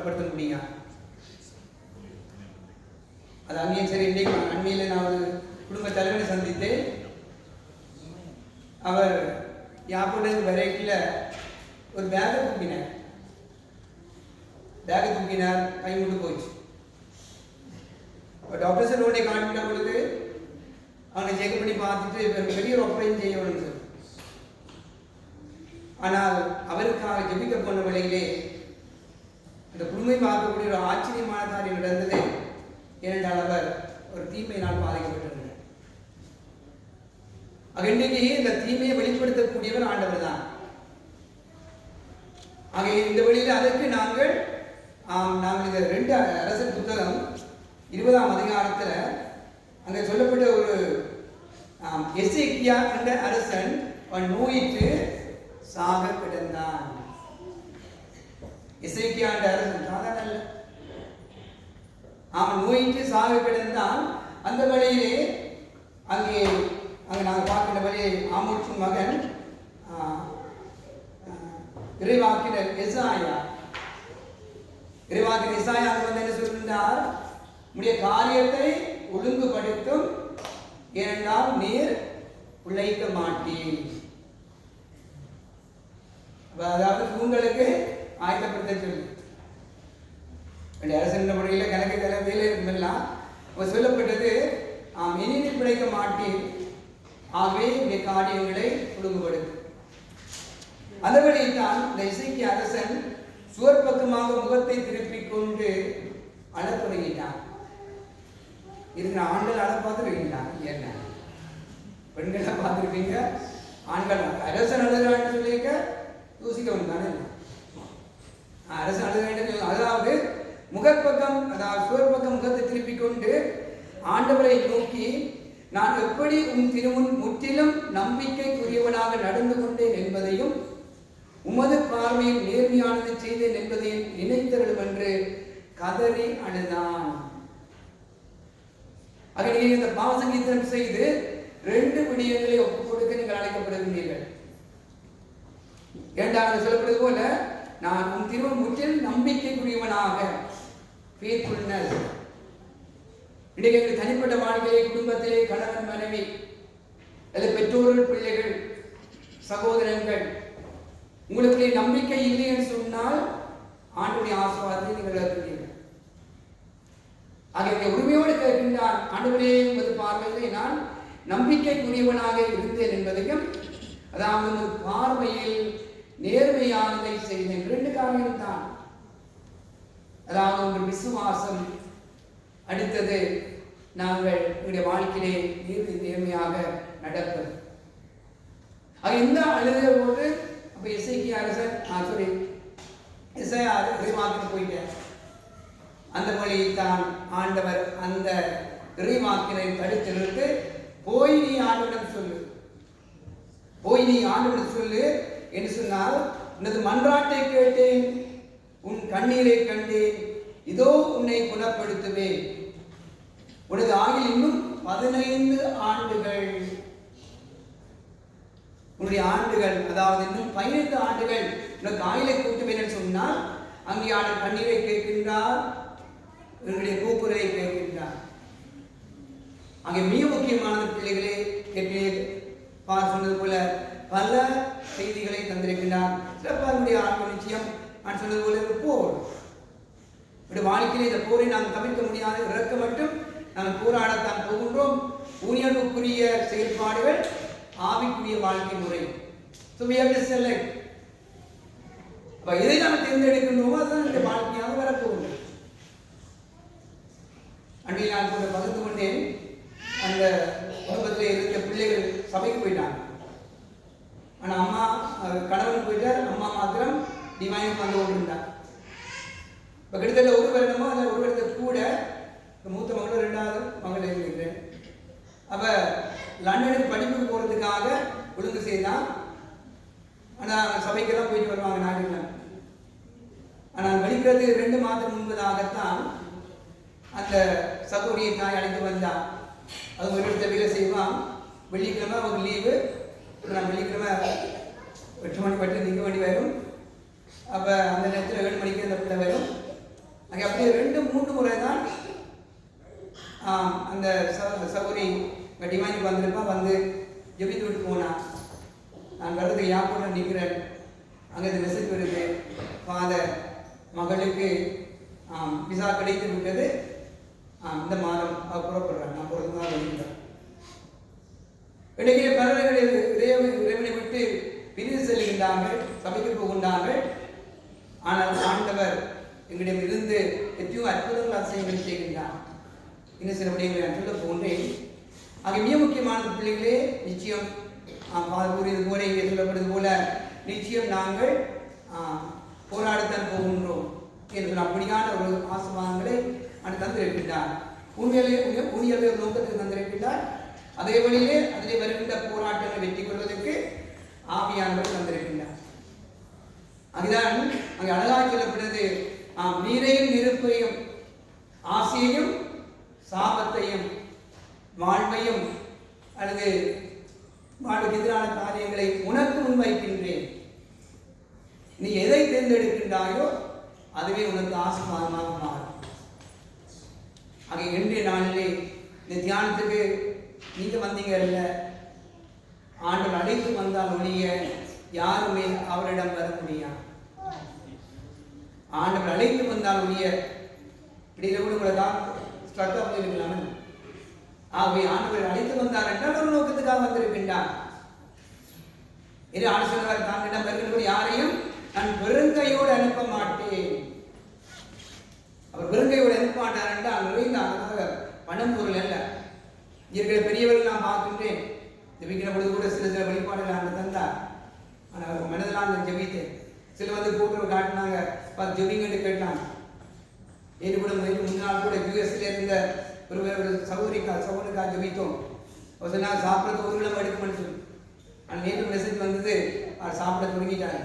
குணப்படுத்த முடியும். அது அங்கேயும் சரி. இன்றைக்கு அண்மையில் நான் ஒரு குடும்ப தலைவனை சந்தித்தேன். அவர் யாப்போலேருந்து வரைக்கில் ஒரு பேகை தூக்கினார், கை மூட்டு போச்சு. டாக்டர் சார் உடனே காட்டிட்ட பொழுது அவனை செக் பண்ணி பார்த்துட்டு பெரிய ஆப்ரேஷன் செய்யணும்னு சொல்லி. ஆனால் அவருக்காக ஜெபிக்க போன வேளையிலே அந்த குடும்பை பார்க்கக்கூடிய ஒரு ஆச்சரியமான காரியம் நடந்தது. ஏனென்றால் அவர் ஒரு தீமையினால் பாதிக்கப்பட்டிருந்தார். இன்றைக்கு இந்த தீமையை வெளிப்படுத்தக்கூடியவர் ஆண்டவர் தான். ஆக இந்த வழியில் அதற்கு நாங்கள் இந்த 2 அரசர் புத்தகம் 20ஆம் அதிகாரத்தில் அங்கே சொல்லப்பட்ட ஒரு எசேக்கியா என்ற அரசன் நோயிட்டு சாக கிடந்தான். எசேக்கியா என்ற அரசன் சாதாரண அல்ல, அவன் நோயிட்டு சாக கிடந்தான். அந்த வழியிலே அங்கே நாங்கள் பார்க்கின்ற வழியை ஆமோட்சின் மகன் இறைவாக்கினர் எசாயா வந்து என்ன சொல்கின்றார்? உடைய காரியத்தை ஒழுங்குபடுத்தும், ஏனென்றால் நீர் உழைக்க மாட்டீர். அதாவது உங்களுக்கு ஆயத்தப்படுத்த சொல்லி அரசன் முறையில் கணக்கு வேலை இருக்குமெல்லாம் சொல்லப்பட்டது. இனி நீர் பிழைக்க மாட்டீர், ஆகவே இந்த காரியங்களை ஒழுங்குபடுத்தும். அந்த வழியில் தான் இந்த எசேக்கியா அரசன் சுவர் பக்கமாக முகத்தை திருப்பிக் கொண்டு அழ தொடங்கிட்டான். இருக்கிற ஆண்கள் அழ பார்த்துருக்கீங்களா? என்ன பெண்களை பார்த்துருப்பீங்க, ஆண்கள் அரசன் அழுகிறான்னு சொல்லிக்க யோசிக்கணும் தானே. அரசன் அழுக வேண்டும். அதாவது முகப்பக்கம், அதாவது சுவர் பக்கம் முகத்தை திருப்பிக் கொண்டு ஆண்டவரை நோக்கி, நான் எப்படி உன் திருமுன் முற்றிலும் நம்பிக்கைக்குரியவனாக நடந்து கொண்டேன் என்பதையும் உமது பார்வையில் நேர்மையானதை செய்தேன் என்பதையும் நினைத்தருளும் என்று கதறி அழுதான். இந்த பாவசங்கீதம் செய்து 2 விடயங்களை ஒப்புக் கொடுக்க நீங்கள் அழைக்கப்படுகின்றீர்கள். இரண்டாவது சொல்லப்படுவது போல, நான் உன் திருமுன் முற்றிலும் நம்பிக்கைக்குரியவனாக, ஃபெய்த்ஃபுல்னஸ். இன்றைக்கு எங்கள் தனிப்பட்ட வாழ்க்கையிலே, குடும்பத்திலே, கணவன் மனைவி அல்லது பெற்றோர்கள், பிள்ளைகள், சகோதரர்கள், உங்களுக்குள்ளே நம்பிக்கை இல்லை என்று சொன்னால் ஆண்டுடைய ஆசீர்வாதத்தை நீங்கள் இழக்கிறீர்கள். ஆகிய உரிமையோடு கேட்கின்றான், ஆண்டவரே உமது பார்வையிலே நான் நம்பிக்கைக்குரியவனாக இருந்தேன் என்பதையும், அதாவது பார்வையில் நேர்மையானதை செய்தேன். 2 காரியம் தான். அதாவது உங்கள் விசுவாசம், அடுத்தது நாங்கள் உங்களுடைய வாழ்க்கையிலே நேர்மையாக நடப்பது. இந்த அழுதோடு அப்ப எசேக்கியா அரசன் இறைவாக்கிற்கு போயிட்டார். அந்த வழியில் தான் ஆண்டவர் அந்த இறைவாக்கினை தடுத்து நிறுத்து, போய் நீ ஆண்டவரிடம் சொல்லு என்று சொன்னால், உனது மன்றாட்டை கேட்டேன், உன் கண்ணீரை கண்டேன், இதோ உன்னை குணப்படுத்துவேன். உனது ஆயுள் இன்னும் 15 ஆண்டுகள். உன்னுடைய ஆண்டுகள், அதாவது இன்னும் 15 ஆண்டுகள் உனக்கு ஆயுளை கூட்டுவேன் என்று சொன்னால், அங்கே ஆண்டு கண்ணீரை கேட்கின்றார், உன்னுடைய கூக்குரலை கேட்கின்றார். அங்கே மிக முக்கியமான பிள்ளைகளே சொன்னது போல பல செய்திகளை தந்திருக்கின்றார். சிறப்பாக ஆத்ம நிச்சயம் நான் சொன்னது போல போர். வாழ்க்கையில் இந்த போரை நாம் தவிர்க்க முடியாது. இறக்க மட்டும் நாம் போராடத்தான் போகின்றோம். ஊழியர்களுக்குரிய செயல்பாடுகள், ஆவிக்குரிய வாழ்க்கை முறை. எதை நாம் தேர்ந்தெடுக்கின்றோமோ அதுதான் இந்த வாழ்க்கையாக வரப்போகின்றது. அன்றைய நான் கூட பகிர்ந்து கொண்டேன். அந்த குடும்பத்தில் இருக்க பிள்ளைகள் சபைக்கு போயிட்டாங்க. ஆனால் அம்மா, கணவன் போயிட்டார், அம்மா மாத்திரம் டிவைனுக்கு வந்து கொண்டிருந்தார். இப்போ கிட்டத்தட்ட 1 வருடமோ அந்த 1 வருடத்துக்கு கூட மூத்த மகளும் 2வது மகள் இருக்கிறேன். அப்போ லண்டனுக்கு படிப்புக்கு போகிறதுக்காக ஒழுங்கு செய்தான். ஆனால் சபைக்கெல்லாம் போயிட்டு வருவாங்க நாட்டில். ஆனால் வலிக்கிறது 2 மாதம் முன்பதாகத்தான் அந்த சகோதரியை தாய் அழைத்து வந்தார். அது ஒரு இடத்த வேலை செய்வான். வெள்ளிக்கிழமை அவங்க லீவு. நான் வெள்ளிக்கிழமை 8 மணி பட்டு நிற்க வேண்டி வரும். அப்போ அந்த நேரத்தில் 7 மணிக்கு அந்த பிள்ளை வரும். அங்கே அப்படியே 2-3 முறை தான் அந்த சௌரி டிமாண்டிக்கு வந்திருப்பா, வந்து ஜெபித்து விட்டு போனா. நான் வர்றதுக்கு யாப்போட நிற்கிறேன், அங்கே இந்த மெசேஜ் வருது, ஃபாதர் மகளுக்கு விசா கிடைத்து விட்டது, இந்த மாதம் புறப்படுறாங்க, நான் பொறுத்து தான் வருகிறேன். இடையே பலர்கள் இறைவனை விட்டு பிரிந்து செல்கின்றார்கள், சபைக்கு போகின்றார்கள். ஆனால் ஆண்டவர் எங்களிடம் இருந்து எத்தனையோ அற்புதங்கள் அதிசயங்கள் செய்கின்றார். இன்னும் சில விடயங்களை நான் சொல்ல போகின்றேன். ஆக மிக முக்கியமான பிள்ளைகளே, நிச்சயம் கூறியது போல, இங்கே சொல்லப்படுவது போல, நிச்சயம் நாங்கள் போராடத்தான் போகின்றோம் என்று அப்படியான ஒரு ஆசீர்வாதங்களை தந்திருக்கின்றார். உண்மையிலே ஒரு நோக்கத்தில் தந்திருக்கின்றார். அதே வழியிலே அதிலே வருகின்ற போராட்டங்களை வெற்றி கொள்வதற்கு ஆவியானவர் தந்திருக்கின்றார். அதுதான் அங்கே அழகாக சொல்லப்படுறது, நீரையும் நெருப்பையும், ஆசையையும் சாபத்தையும், வாழ்வையும் அல்லது வாழ்வுக்கு எதிரான காரியங்களை உனக்கு முன்வைக்கின்றேன். நீ எதை தேர்ந்தெடுக்கின்றாயோ அதுவே உனக்கு ஆசீர்வாதமாக மாறும். ஆக இன்றைய நாளிலே இந்த தியானத்துக்கு நீங்க வந்தீங்க இல்ல, ஆண்டவர் அழைத்து வந்தால் ஒழிய யாருமே அவரிடம் வர முடியாது. ஆண்டவர் அழைத்து வந்தால் ஒழிய இப்படியில கூட உங்களதான் ஸ்ட்ரக் பண்ணிருக்கலாமே. ஆகவே ஆண்டவர் அழைத்து வந்தார் என்றால் ஒரு நோக்கத்துக்காக வந்திருக்கின்றார். இது ஆலோசனை தாண்டிடம் வருகின்ற யாரையும் நான் வெறுங்கையோடு அனுப்ப மாட்டேன். அவர் வெறுங்கையோடு அனுப்ப மாட்டார் என்றால் நிறைந்த பணம் பொருள் அல்ல. இருக்கிற பெரியவர்கள் நான் பார்க்கின்றேன், ஜெபிக்கிற பொழுது கூட சில வெளிப்பாடுகள் அங்கே தந்தார். ஆனால் மனதெல்லாம் நான் ஜெபித்தேன். சில வந்து கூட்டுறவு காட்டினாங்க, ஜெபிங்கன்னு கேட்டாங்க. நேற்று கூட முன்னாள் கூட யூஎஸ்ல இருந்த ஒரு சகோதரிக்கா ஜெபித்தோம். ஒரு சில நாள் சாப்பிட்றது ஒரு கிழமை எடுக்குமென்னு சொல்லி, ஆனால் நேற்று மெசேஜ் வந்தது சாப்பிட தொடங்கிட்டாங்க.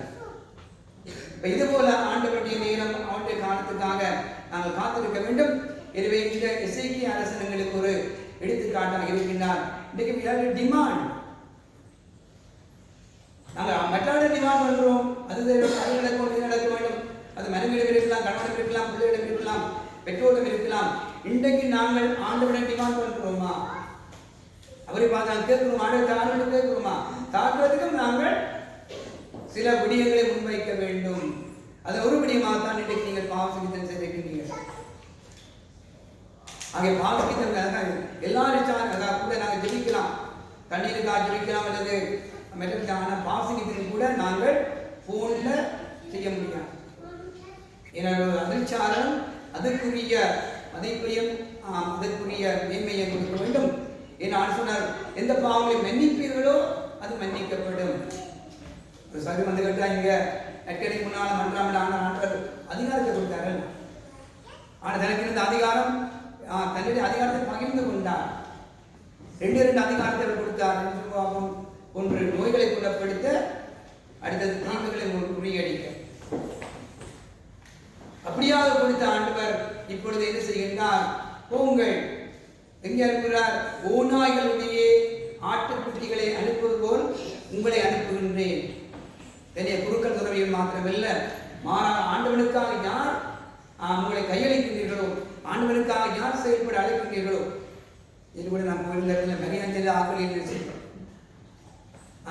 இப்போ இது போல ஆண்டவருடைய நேரம், அவனுடைய காலத்துக்காக நாங்கள் காத்திருக்க வேண்டும். எனவே இந்த எசேக்கியா அரசனங்களுக்கு ஒரு எடுத்துக்காட்டாக இருக்கின்றார். இன்றைக்கு டிமாண்ட், நாங்கள் மற்ற டிமாண்ட் பண்றோம், அது நடக்க வேண்டும், அது மனைவியிடம் இருக்கலாம், கணவனிடம் இருக்கலாம், பிள்ளைகளிடம் இருக்கலாம், பெற்றோரிடம் இருக்கலாம். இன்றைக்கு நாங்கள் ஆண்டவரிடம் டிமாண்ட் பண்றோமா? அவரை பார்த்து கேட்கிறோம், ஆண்டவரிடம் கேட்கிறோமா? தாக்குறதுக்கும் நாங்கள் சில விடயங்களை முன்வைக்க வேண்டும். அது ஒரு விடயமாகத்தான் இன்றைக்கு நீங்கள் பாவசித்தம் செய்திருக்கின்றீர்கள். ஆகிய பாவசித்தம் எல்லாரும் கூட நாங்கள் ஜெபிக்கலாம், தண்ணீருக்காக ஜெபிக்கலாம், அல்லது மெட்டலுக்கான பாவசித்தம் கூட நாங்கள் போன்ல செய்ய முடியாது. ஏன்னா அதிர்ச்சாரம் அதற்குரிய மதிப்பையும் அதற்குரிய மேன்மையை கொடுக்க வேண்டும். ஏன்னா சொன்னார், எந்த பாவங்களை மன்னிப்பீர்களோ அது மன்னிக்கப்படும். ஒரு சரி வந்து கேட்டா, இங்க அக்கறைக்கு முன்னால மன்றாமல் ஆண்டவர் அதிகாரத்தை கொடுத்தாரு. ஆனால் தனக்கு இருந்த அதிகாரம், தன்னுடைய அதிகாரத்தை பகிர்ந்து கொண்டார். 2 அதிகாரத்தை கொடுத்தார். ஒன்று நோய்களை குணப்படுத்த, அடுத்தது தீமைகளை முறியடிக்க. அப்படியாக கொடுத்த ஆண்டவர் இப்பொழுது என்ன செய்கின்றார்? போங்கள், எங்கே அனுப்புகிறார்? ஓநாய்களுடைய ஆட்டுக்குட்டிகளை அனுப்புவது போல் உங்களை அனுப்புகின்றேன். என்னுடைய குருக்கள் துறவிகள் மாத்திரமல்ல, மாறாக ஆண்டவனுக்காக யார் உங்களை கையளிக்கின்றீர்களோ, ஆண்டவனுக்காக யார் செயல்பட அழைக்கின்றீர்களோ, இது கூட நான் கோயில்ல மரியாதை ஆக்கள் செய்கிறோம்.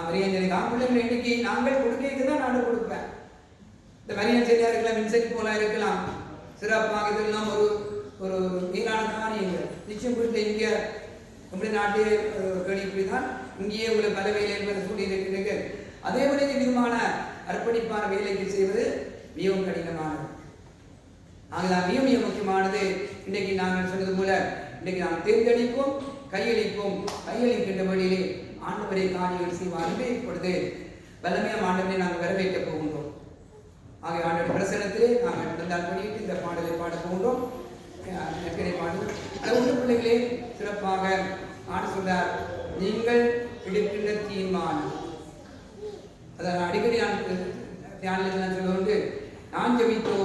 மரியாதை ஆப்பிள்ளைகளை இன்னைக்கு நாங்கள் கொடுக்க தான் நான் கொடுப்பேன். இந்த மரியாதையா இருக்கலாம், மின்செட் போல இருக்கலாம், சிறப்பாக இதெல்லாம் ஒரு ஒரு மீனான காரியங்கள். நிச்சயம் குறித்த இங்கே நம்முடைய நாட்டே கேள்வி தான், இங்கேயே உங்களை பல வேலை என்பதை சொல்லி இருக்கிறீர்கள். அதே போல விதமான அர்ப்பணிப்பான வேலைக்கு செய்வது மிகவும் கடினமானது. ஆகலாம் மிக மிக முக்கியமானது. இன்றைக்கு நாங்கள் சொன்னது போல இன்றைக்கு நாங்கள் தேர்ந்தெடுப்போம், கையளிப்போம். கையளிக்கின்ற வழியிலே ஆண்டவரை காரியங்கள் செய்வார்கள். இப்பொழுது வல்லமையான ஆண்டவரை நாங்கள் வரவேற்க போகின்றோம். ஆகிய ஆண்டவர் பிரசனத்திலே நாங்கள் நடந்தால் பண்ணிட்டு இந்த பாடலை பாட போகின்றோம். பாடல் ஒன்று பிள்ளைகளே சிறப்பாக ஆண்டு சொல்றார், நீங்கள் எடுக்கின்ற தீர்மானம். அதாவது அடிக்கடி நான் தியானத்தில் சொல்லுவது, நான் ஜெபித்தோ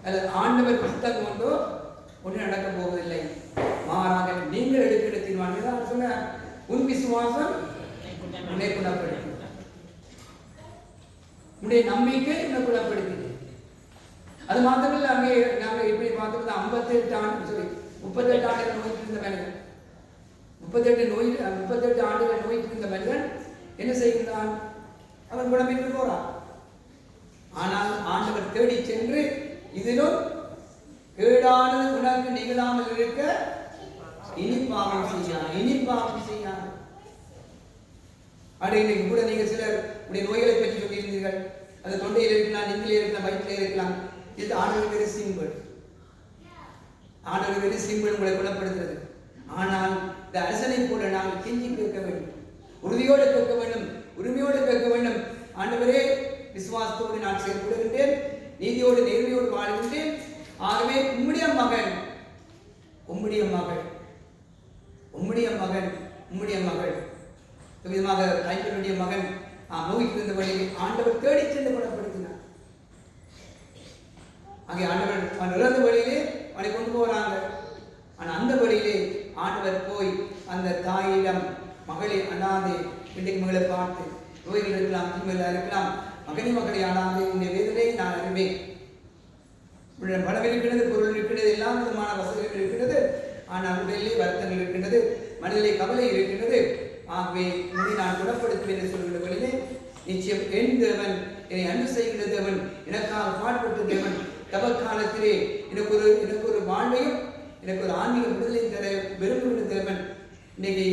அல்லது ஆண்டவர் புத்தகம் கொண்டோ ஒன்றும் நடக்க போவதில்லை. மாறாக நீங்கள் எடுக்கிற தீர்மானம் சொன்ன உன் விசுவாசம் உன்னை குணப்படுத்தும், உன்னுடைய நம்பிக்கை உன்னை குணப்படுத்தி. அது மாத்திரமில்லை, அங்கே நாங்கள் இப்படி பார்த்துருந்தோம் 58 ஆண்டு 38 ஆண்டுகள் நோய்க்கு இருந்த மனிதன் 38 ஆண்டுகள் நோய்க்கு இருந்த மனிதன் என்ன செய்கின்றான்? அவன் குணமின்றி போறான். ஆனால் ஆண்டவர் தேடி சென்று இதிலும் கேடானது உனக்கு நிகழாமல் இருக்க இனி பாவம் செய்யான். இன்னைக்கு கூட நீங்க சிலர் உடைய நோய்களை பற்றி சொல்லியிருந்தீர்கள். அது தொண்டையில் இருக்கலாம், நெஞ்சிலே இருக்கலாம், வயிற்றிலே இருக்கலாம். இது ஆண்டவர் வெரி சிம்பிள் உங்களை குணப்படுத்துறது. ஆனால் இந்த அரசனை போல நாங்கள் கெஞ்சி கேட்க வேண்டும், உறுதியோடு கேட்க வேண்டும், உரிமையோடு கேட்க வேண்டும். ஆண்டவரே, விசுவாசத்தோடு நான் செயல்படுகின்றேன், நீதியோடு நேர்மையோடு வாழ்கின்றேன். ஆகவே உம்முடைய மகள் விதமாக கைப்பனுடைய மகன் நோய்க்கு இருந்த வழியை ஆண்டவர் தேடி சென்று குணப்படுத்தினார். அங்கே ஆண்டவர் அவன் இறந்த வழியிலே அவனை கொண்டு போறாங்க. ஆனால் அந்த வழியிலே ஆண்டவர் போய் அந்த தாயிடம், மகளே அனாதே, இன்றைக்கு மகளை பார்த்து, நோய்கள் இருக்கலாம், தீமைகள் இருக்கலாம், மகனை அனாதே, உன்னுடைய வேதனை நான் அறிவேன். உன்னுடைய பணம் இருக்கிறது, பொருள் இருக்கிறது, எல்லா விதமான வசதிகள் இருக்கிறது. ஆனால் உடலிலே வருத்தங்கள் இருக்கின்றது, மனதிலே கவலை இருக்கின்றது. ஆகவே உன்னை நான் குணப்படுத்துவேன் என்று சொல்கிற வழியிலே நிச்சயம் என் தேவன், என்னை அன்பு செய்கின்ற தேவன், எனக்காக பாடுபட்ட தேவன், தவ காலத்திலே எனக்கு ஒரு வாழ்வையும் எனக்கு ஒரு ஆன்மீக விடுதலை தர விரும்புகிற தேவன் இன்னைக்கு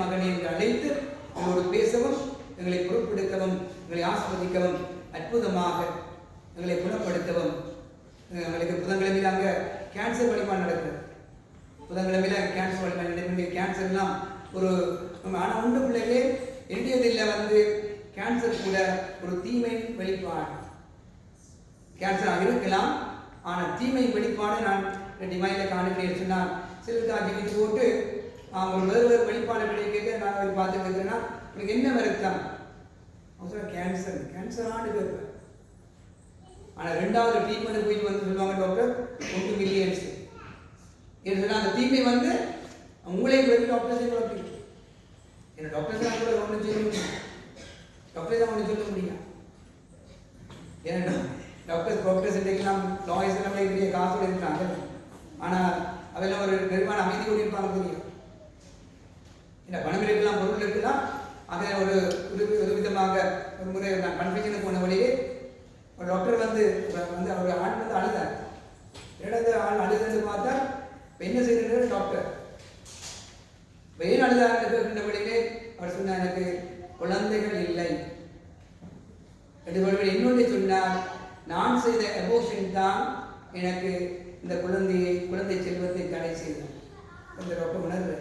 மகனே என்று அழைத்து எங்களோடு பேசவும், எங்களை பொறுப்பெடுக்கவும், எங்களை ஆஸ்வதிக்கவும், அற்புதமாக எங்களை குணப்படுத்தவும். எங்களுக்கு புதன்கிழமையில் அங்கே கேன்சர் வழிபாடு நடக்குது. புதன்கிழமையில் கேன்சர் வழிபாடு நடக்குது. கேன்சர்லாம் ஒரு ஆனால் உண்டு பிள்ளைகளே இந்தியத்தில் கேன்சர் கூட ஒரு தீமை வெளிப்பாடு. கேன்சராக இருக்கலாம், ஆனால் தீமை வெளிப்பாடு நான் டிவைனில் காணுகிறேன் சொன்னால் சிலருக்கு அடிக்கிட்டு போட்டு ஒரு வேறு வெளிப்பாடு கேட்க நான் பார்த்துட்டு இருக்கிறேன்னா உங்களுக்கு என்ன வருத்தம்? அவங்க சொல்ல கேன்சரானு கேட்பேன். ஆனால் 2வது ட்ரீட்மெண்ட் போயிட்டு வந்து சொல்லுவாங்க, டாக்டர் 1 மில்லியன்ஸ் என்று சொன்னால் அந்த தீமை உங்களே டாக்டர்ஸே குழப்பி என்ன டாக்டர்ஸ் தான் கூட ஒன்று செய்ய முடியும், டாக்டர் தான் ஒன்று சொல்ல முடியும். ஏன்னா டாக்டர்ஸ் இன்றைக்கெல்லாம் லாயர்ஸ் எல்லாம் பெரிய காசோடு இருக்கிறாங்க. ஆனால் அதெல்லாம் ஒரு நிர்வாண அமைதி கூட இருப்பாங்க தெரியும். ஏன்னா பணம் இருக்கலாம், பொருள் இருக்கலாம். அதை ஒரு விதமாக ஒரு முறை நான் கன்ஃபியூஷனுக்கு போன வழியே ஒரு டாக்டர் வந்து அவர் ஆண் அழுதார். இரண்டாவது ஆள் அழுதுன்னு பார்த்தா இப்போ என்ன செய்யறது டாக்டர் ஏன் அழுதார் வழியிலே அவர் சொன்னார், எனக்கு குழந்தைகள் இல்லை. இன்னொன்று சொன்னார், நான் செய்த அபோஷன் தான் எனக்கு இந்த குழந்தை செல்வத்தை தடை செய்தார். அந்த டாக்டர் உணர்வு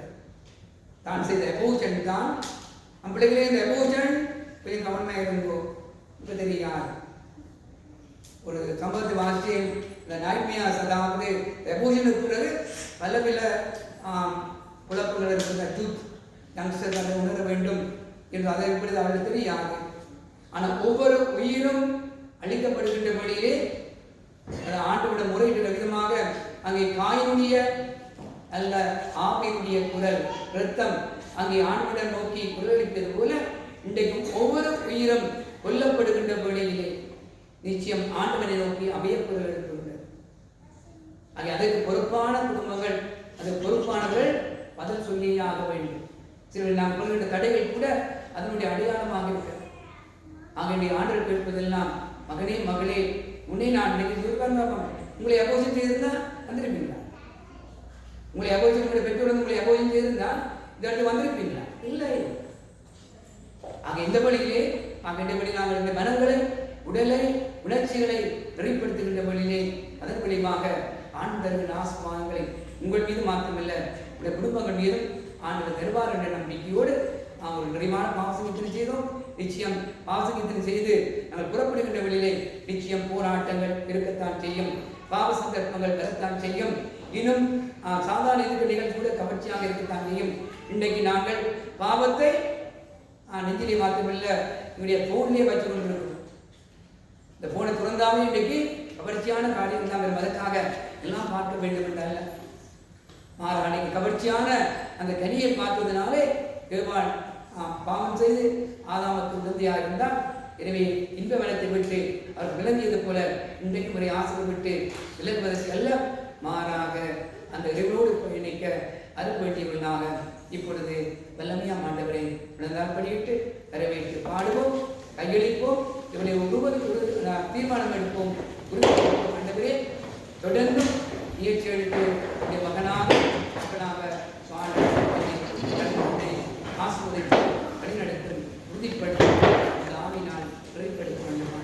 தான் செய்த அபோஷன் தான் பிள்ளைகளே. இந்த அபோஷன் போய் கவனமாக இருந்தோ. இப்போ தெரியாது ஒரு சம்பவத்தை வாசி இந்த நைட்மியாஸ், அதாவது அபோஷனுக்கு பிறகு பல குழப்பங்கள் இருக்கிற யூத் யங்ஸ்டர் அதை உணர வேண்டும் என்று அதை எப்படி அவர்கள் தெரியாது. ஆனால் ஒவ்வொரு உயிரும் அளிக்கப்படுகின்ற வழியிலே ஆண்டோட முறையிட விதமாக அங்கே காயினுடைய அல்ல ஆவியுடைய குரல் இரத்தம் அங்கே ஆண்டோட நோக்கி குரலளிப்பது போல இன்றைக்கும் ஒவ்வொரு உயிரும் கொல்லப்படுகின்ற வழியிலே நிச்சயம் ஆண்டவனை நோக்கி அபயக்குரல் எடுத்துள்ளது. அங்கே அதற்கு பொறுப்பான குடும்பங்கள், அதற்கு பொறுப்பானவர்கள் பதில் சொல்லியே ஆக வேண்டும். சில நாம் கொள்கின்ற தடைகள் கூட அதனுடைய அடையாளமாக இருக்கிறது. ஆகிய ஆண்டவர் கேட்பதெல்லாம், மகனே மகளே, உன்னை நான் உங்களை அபோஷன் செய்திருந்தால் வந்திருப்பீங்களா? உங்களை அபோஷன், உங்களுடைய பெற்றோர் உங்களை அபோஷன் செய்திருந்தால் இந்த இடத்துல வந்திருப்பீங்களா? இல்லை. ஆக இந்த வழியிலே நாங்கள் இந்த மனங்களை, உடலை, உணர்ச்சிகளை வெளிப்படுத்துகின்ற வழியிலே அதன் விளைவாக ஆண்டவரின் ஆசீர்வாதங்களை உங்கள் மீது மாத்திரமல்ல உடைய குடும்பங்கள் மீதும் ஆண்டவர் தருவார் என்ற நம்பிக்கையோடு ஒரு நிறைவான பாவசங்கத்தினை செய்தோம். நிச்சயம் பாவசங்கத்தினை செய்து நாங்கள் புறப்படுகின்ற வழியிலே நிச்சயம் போராட்டங்கள் இருக்கத்தான் செய்யும், பாவ சந்தர்ப்பங்கள் பெறத்தான் செய்யும். இன்னும் சாதாரண எதிர்ப்பு கூட கவர்ச்சியாக இருக்கத்தான் செய்யும். இன்றைக்கு நாங்கள் பாவத்தை நெஞ்சிலே மாத்திரமல்ல என்னுடைய போன்லேயே வச்சு கொண்டிருக்கிறோம். இந்த போனை துறந்தாவே இன்றைக்கு கவர்ச்சியான காரியங்கள் நாங்கள் அதற்காக எல்லாம் பார்க்க வேண்டும் என்றல்ல, மாறாக கவர்ச்சியான அந்த கனியை பார்ப்பதனாலே ஏவாள் பாவம் செய்து ஆதாமுக்கு உடந்தையாக இருந்தால் எனவே இன்ப வனத்தை விட்டு அவர் விளங்கியது போல இன்றைக்கு முறை ஆசைப்பட்டு விளங்குவதற்கு அல்ல, மாறாக அந்த இறைவனோடு பயணிக்க அருள் வேண்டியவர்களாக இப்பொழுது வல்லமையா ஆண்டவரை விழுந்தால் படியிட்டு வரவேற்று பாடுவோம், கையளிப்போம், இவரை ஒருவருக்கு தீர்மானம் எடுப்போம். ஆண்டவரே தொடர்ந்து முயற்சி எடுத்து இந்த மகனாக வாழ ஆசிர்வதித்து வழிநடத்தும் உறுதிப்படுத்தி இந்த ஆவினால் வெளிப்படுத்த வேண்டும்.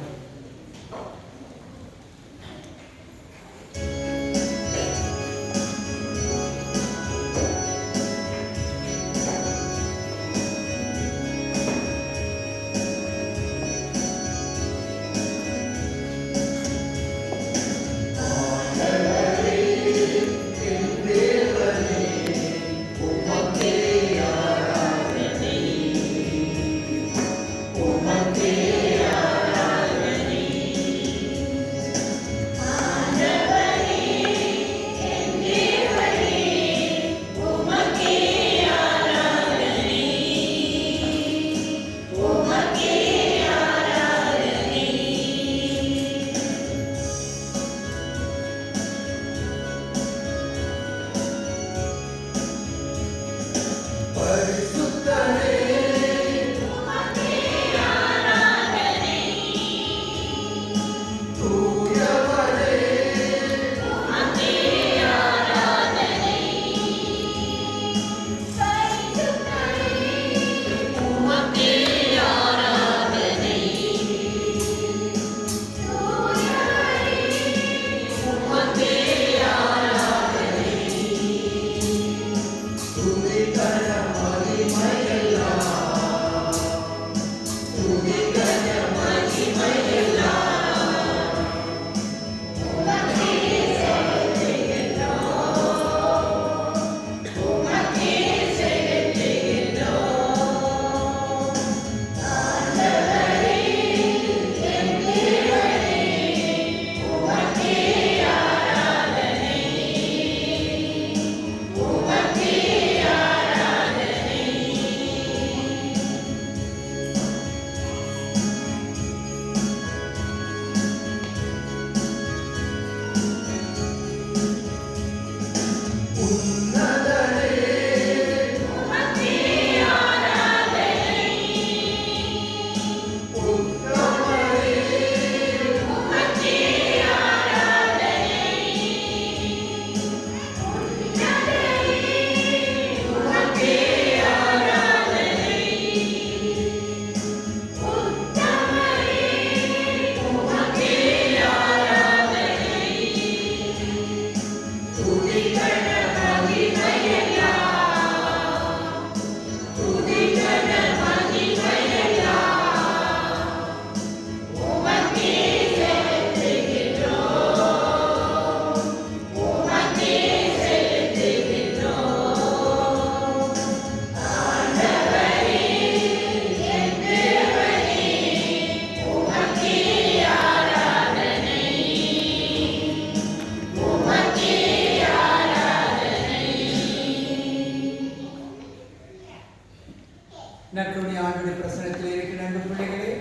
நற்கருணை ஆண்டுடைய பிரசனத்தில் இருக்கிற அன்பு பிள்ளைகளே,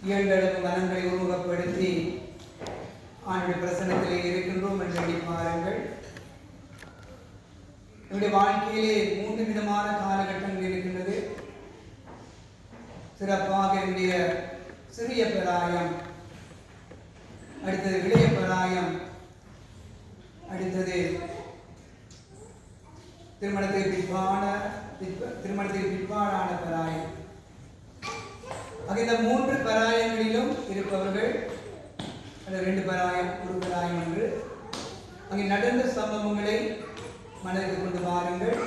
இயன்றளவு மனங்களை உருவகப்படுத்தி ஆண்டுடைய பிரசனத்திலே இருக்கின்றோம் என்று பாருங்கள். என்னுடைய வாழ்க்கையிலே 3 விதமான காலகட்டங்கள் இருக்கின்றது. சிறப்பாக என்னுடைய சிறிய பிராயம், அடுத்தது இளைய பிராயம், அடுத்தது திருமணத்திற்கு பிற்பாடான பிராயம். இந்த 3 பிராயங்களிலும் இருப்பவர்கள், அது 2 பிராயம் 1 பிராயம் என்று அங்கே நடந்த சம்பவங்களை மனதிற்கு கொண்டு வாருங்கள்.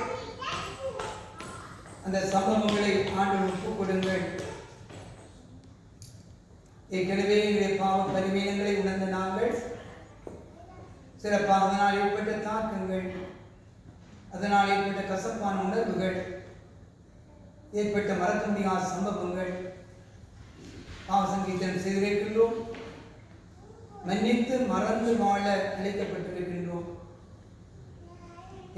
அந்த சம்பவங்களை ஆண்டு ஒப்புக் கொடுங்கள். ஏற்கனவே எங்களுடைய பாவ பரிமீனங்களை உணர்ந்த நாங்கள் சிறப்பாக அதனால் ஏற்பட்ட தாக்கங்கள், அதனால் ஏற்பட்ட கசப்பான உணர்வுகள், ஏற்பட்ட மறக்க முடியாத சம்பவங்கள் பாவ சங்கீதம் செய்திருக்கின்றோம். மன்னித்து மறந்து வாழ அழைக்கப்பட்டிருக்கின்றோம்.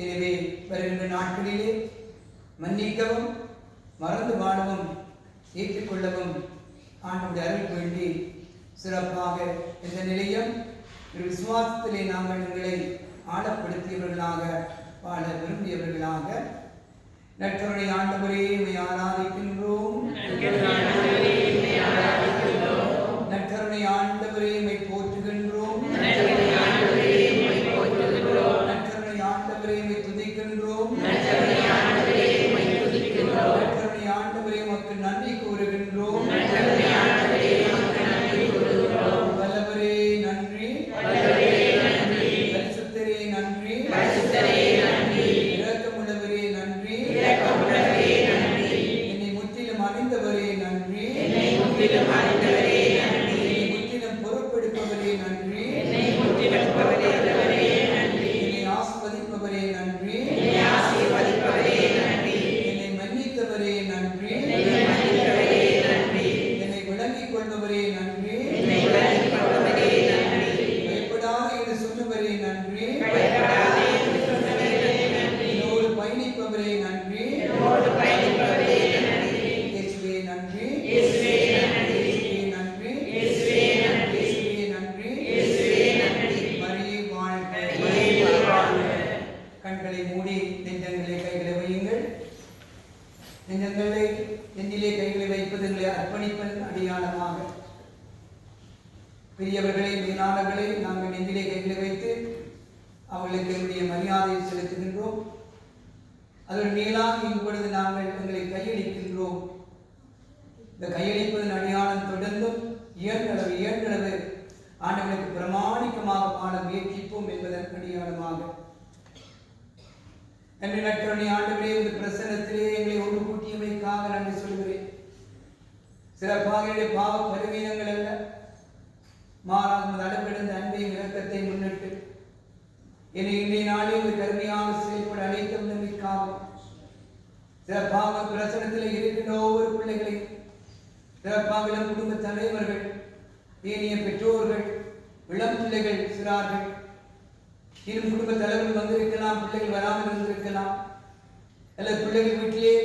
எனவே வருகின்ற நாட்களிலே மன்னிக்கவும், மறந்து வாழவும், ஏற்றுக்கொள்ளவும் ஆண்டவருடைய அருள் வேண்டி சிறப்பாக இந்த நிலையம் விசுவாசத்திலே நாங்கள் எங்களை ஆழப்படுத்தியவர்களாக வாழ விரும்பியவர்களாக நற்றருடைய ஆண்டவரே உம்மை ஆராதிக்கின்றோம். நற்றருடைய ஆண்டவரே உம்மை போற்றுகின்றோம். நற்றருடைய ஆண்டவரே உம்மை துதிக்கின்றோம். நற்றருடைய ஆண்டவரே உமக்கு நன்றி கூறுகின்றோம். வல்லவரே நன்றி, பரிசுத்தரே நன்றி, இரக்கமுள்ளவரே நன்றி, என்னை முற்றிலும் அறிந்தவரே நன்றி, என்னை முற்றிலும் பொறுப்பெடுப்பவரே நன்றி, என்னை ஆசீர்வதிப்பவரே நன்றி, என்னை மன்னித்தவரே நன்றி, என்னை விளங்கிக் கொள்பவரே நன்றி, பயப்படாதே என்று சொன்னவரே நன்றி, என்னோடு பயணிப்பவரே நன்றி, இயேசுவே நன்றி, இயேசுவே நன்றி, இயேசுவே நன்றி, மரியே வாழ்க. கண்களை மூடி நெஞ்சங்களை கைகளை வையுங்கள். நெஞ்சங்களை நெஞ்சிலே கைகளை வைப்பதில்லை, அர்ப்பணிப்பதன் அடையாளமாக பெரியவர்களை மேலாளர்களை நாங்கள் நெஞ்சிலே கைகளை வைத்து அவர்களுக்கு என்னுடைய மரியாதையை செலுத்துகின்றோம். அதன் மேலாக இப்பொழுது நாங்கள் எங்களை கையளிக்கின்றோம். இந்த கையளிப்பதன் அடையாளம் தொடர்ந்தும் இயன்றளவு ஆண்டவர்களுக்கு பிரமாணிக்கமாக பாட முயற்சிப்போம் என்பதன் அடையாளமாக என்று நற்றருடைய ஆண்டவரே இந்த பிரசன்னத்திலே எங்களை ஒன்று கூட்டியமைக்காக நன்றி சொல்கிறேன். சிறப்பாக என்னுடைய பாவ பருவீனங்கள் அல்ல, மாறாக அளவிழந்த அன்பையும் இரக்கத்தை முன்னிட்டு என்னை இன்றைய நாளில் இந்த கருமையாக செயல்பட அழைத்த நம்பிக்காக சிறப்பாக பிரசனத்தில் இருக்கின்ற ஒவ்வொரு பிள்ளைகளையும் சிறப்பாக இளம் குடும்ப தலைவர்கள், ஏனைய பெற்றோர்கள், இளம் பிள்ளைகள், சிறார்கள், இன்னும் குடும்ப தலைவர்கள் வந்திருக்கலாம், பிள்ளைகள் வராமல் இருந்திருக்கலாம், அல்லது பிள்ளைகள் வீட்டிலே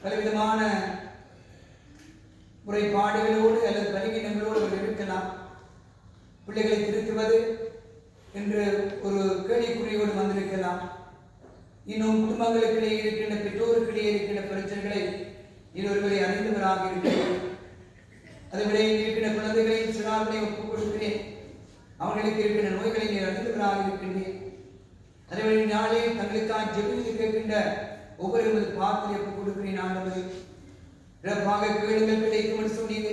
பலவிதமான முறைப்பாடுகளோடு அல்லது பலவீனங்களோடு அவர்கள் இருக்கலாம். பிள்ளைகளை திருத்துவது என்று ஒரு கேள்விக்குறியோடு வந்திருக்கலாம். இன்னும் குடும்பங்களுக்கிடையே இருக்கின்ற பெற்றோருக்கிடையே இருக்கின்ற பிரச்சனைகளை இருவர்களை அறிந்தவராக இருக்கிறேன். அதுவிட இருக்கின்ற குழந்தைகளை சிறார்களை ஒப்புக் கொடுக்கிறேன். அவர்களுக்கு இருக்கின்ற நோய்களை நீர் அறிந்தவராக இருக்கின்றேன். அதேவேளை நாளே தங்களுக்காக ஜெபித்து கேட்கின்ற ஒவ்வொரு பாத்திரை ஒப்புக் கொடுக்கிறேன். ஆண்டவரே சிறப்பாக கேளுங்கள் கிடைக்கும் என்று சொன்னீரே.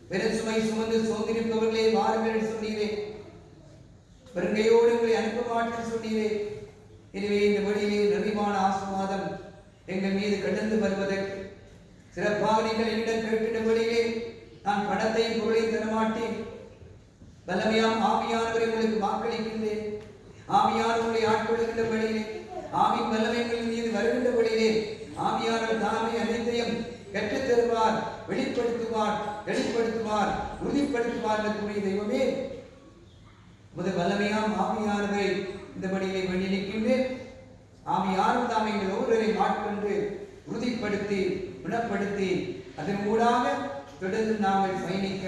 பெரும் சுமை சுமந்து சோர்ந்திருப்பவர்களே வாருங்கள் என்று சொன்னீரே. வருங்கையோடு உங்களை அனுப்ப மாட்டேன் சொன்னீரே. எனவே இந்த வழியிலே நிறைவான ஆசீர்வாதம் எங்கள் மீது கடந்து வருவதற்கு சிறப்பாக நீங்கள் என்னிடம் கேட்கின்ற வழியிலே நான் பணத்தையும் பொருளையும் தரமாட்டேன். வல்லமையாம் ஆவியானவரை உங்களுக்கு வாக்களிக்கின்றேன். ஆவியானவர்களை ஆட்கொள்கின்ற வழியிலே, ஆவின் வல்லமைகளின் மீது வருகின்ற வழியிலே ஆவியானவர் தாமே அனைத்தையும் கற்றுத் தருவார், வெளிப்படுத்துவார், உறுதிப்படுத்துவார் என்று கூறிய தெய்வமே, முதல் வல்லமையாம் ஆவியானவரை இந்த வழியிலே வேண்டி நிற்கின்றேன். ஆவியானவர் தாமே எங்கள் ஒவ்வொருவரை மாற்று உறுதிப்படுத்தி குணப்படுத்தி அதன் ஊடாக தொடர்ந்து நாங்கள் பயணிக்க,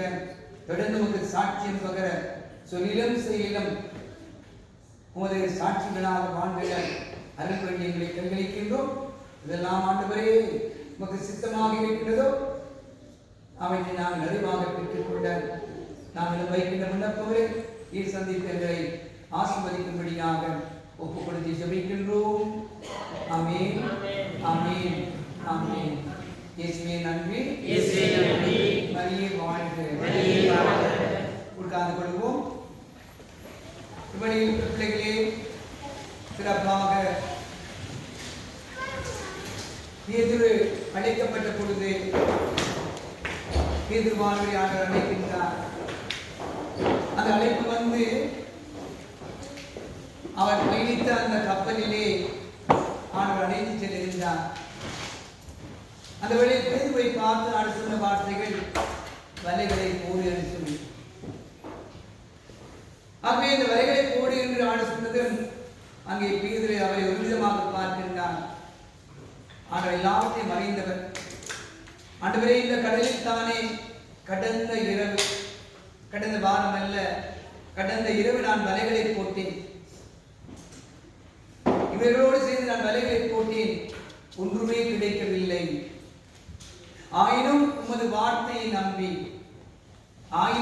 தொடர்ந்து உங்களுக்கு சாட்சியம் பகர, சொல்லிலும் செயலிலும் உமது சாட்சிகளாக வாழ்ந்திட அருள் வேண்டி எங்களை கைகளிக்கின்றோம். இதெல்லாம் ஆண்டவரே உமக்கு சித்தமாக இருக்கின்றதோ அவற்றை நாங்கள் நிறைவாக பெற்றுக்கொள்ள நாங்கள் வைக்கின்ற விண்ணப்பங்களை ஈர் சந்தித்து எங்களை ஆசீர்வதிக்கும்படியாக ஒப்புக் கொடுத்து ஜெபிக்கின்றோம். ஆமென், ஆமென், ஆமென். இயேசுவே நன்றி, மரியே வாழ்க. உட்கார்ந்து கொள்வோம். இவனில் பிள்ளைகளே சிறப்பாக பேதுரு அழைக்கப்பட்ட பொழுது பேதுருவானவரை ஆண்டவர் அழைக்கின்றார். அந்த அழைப்பு வந்து அவர் பயணித்த அந்த கப்பலிலே ஆண்டவர் அழைத்து செல்கின்றார். அந்த வேளையில் பேதுருவை பார்த்து ஆண்டு சொன்ன வார்த்தைகள் வலைகளை போடு என்று சொல்லி, ஆகவே இந்த வலைகளை போடு என்று ஆண்டு சொன்னதும் அங்கே பேதுரு அவரை ஒரு விதமாக பார்க்கின்றான். ஆனால் எல்லாவற்றையும் அறிந்தவர், ஆண்டவரே, இந்த கடலில் தானே கடந்த இரவு, கடந்த வாரம் அல்ல, கடந்த இரவு நான் வலைகளை போட்டேன். இவர்களோடு சேர்ந்து நான் வலைகளை போட்டேன், ஒன்றுமே கிடைக்கவில்லை. ஆயினும் உமது வார்த்தையை நம்பி,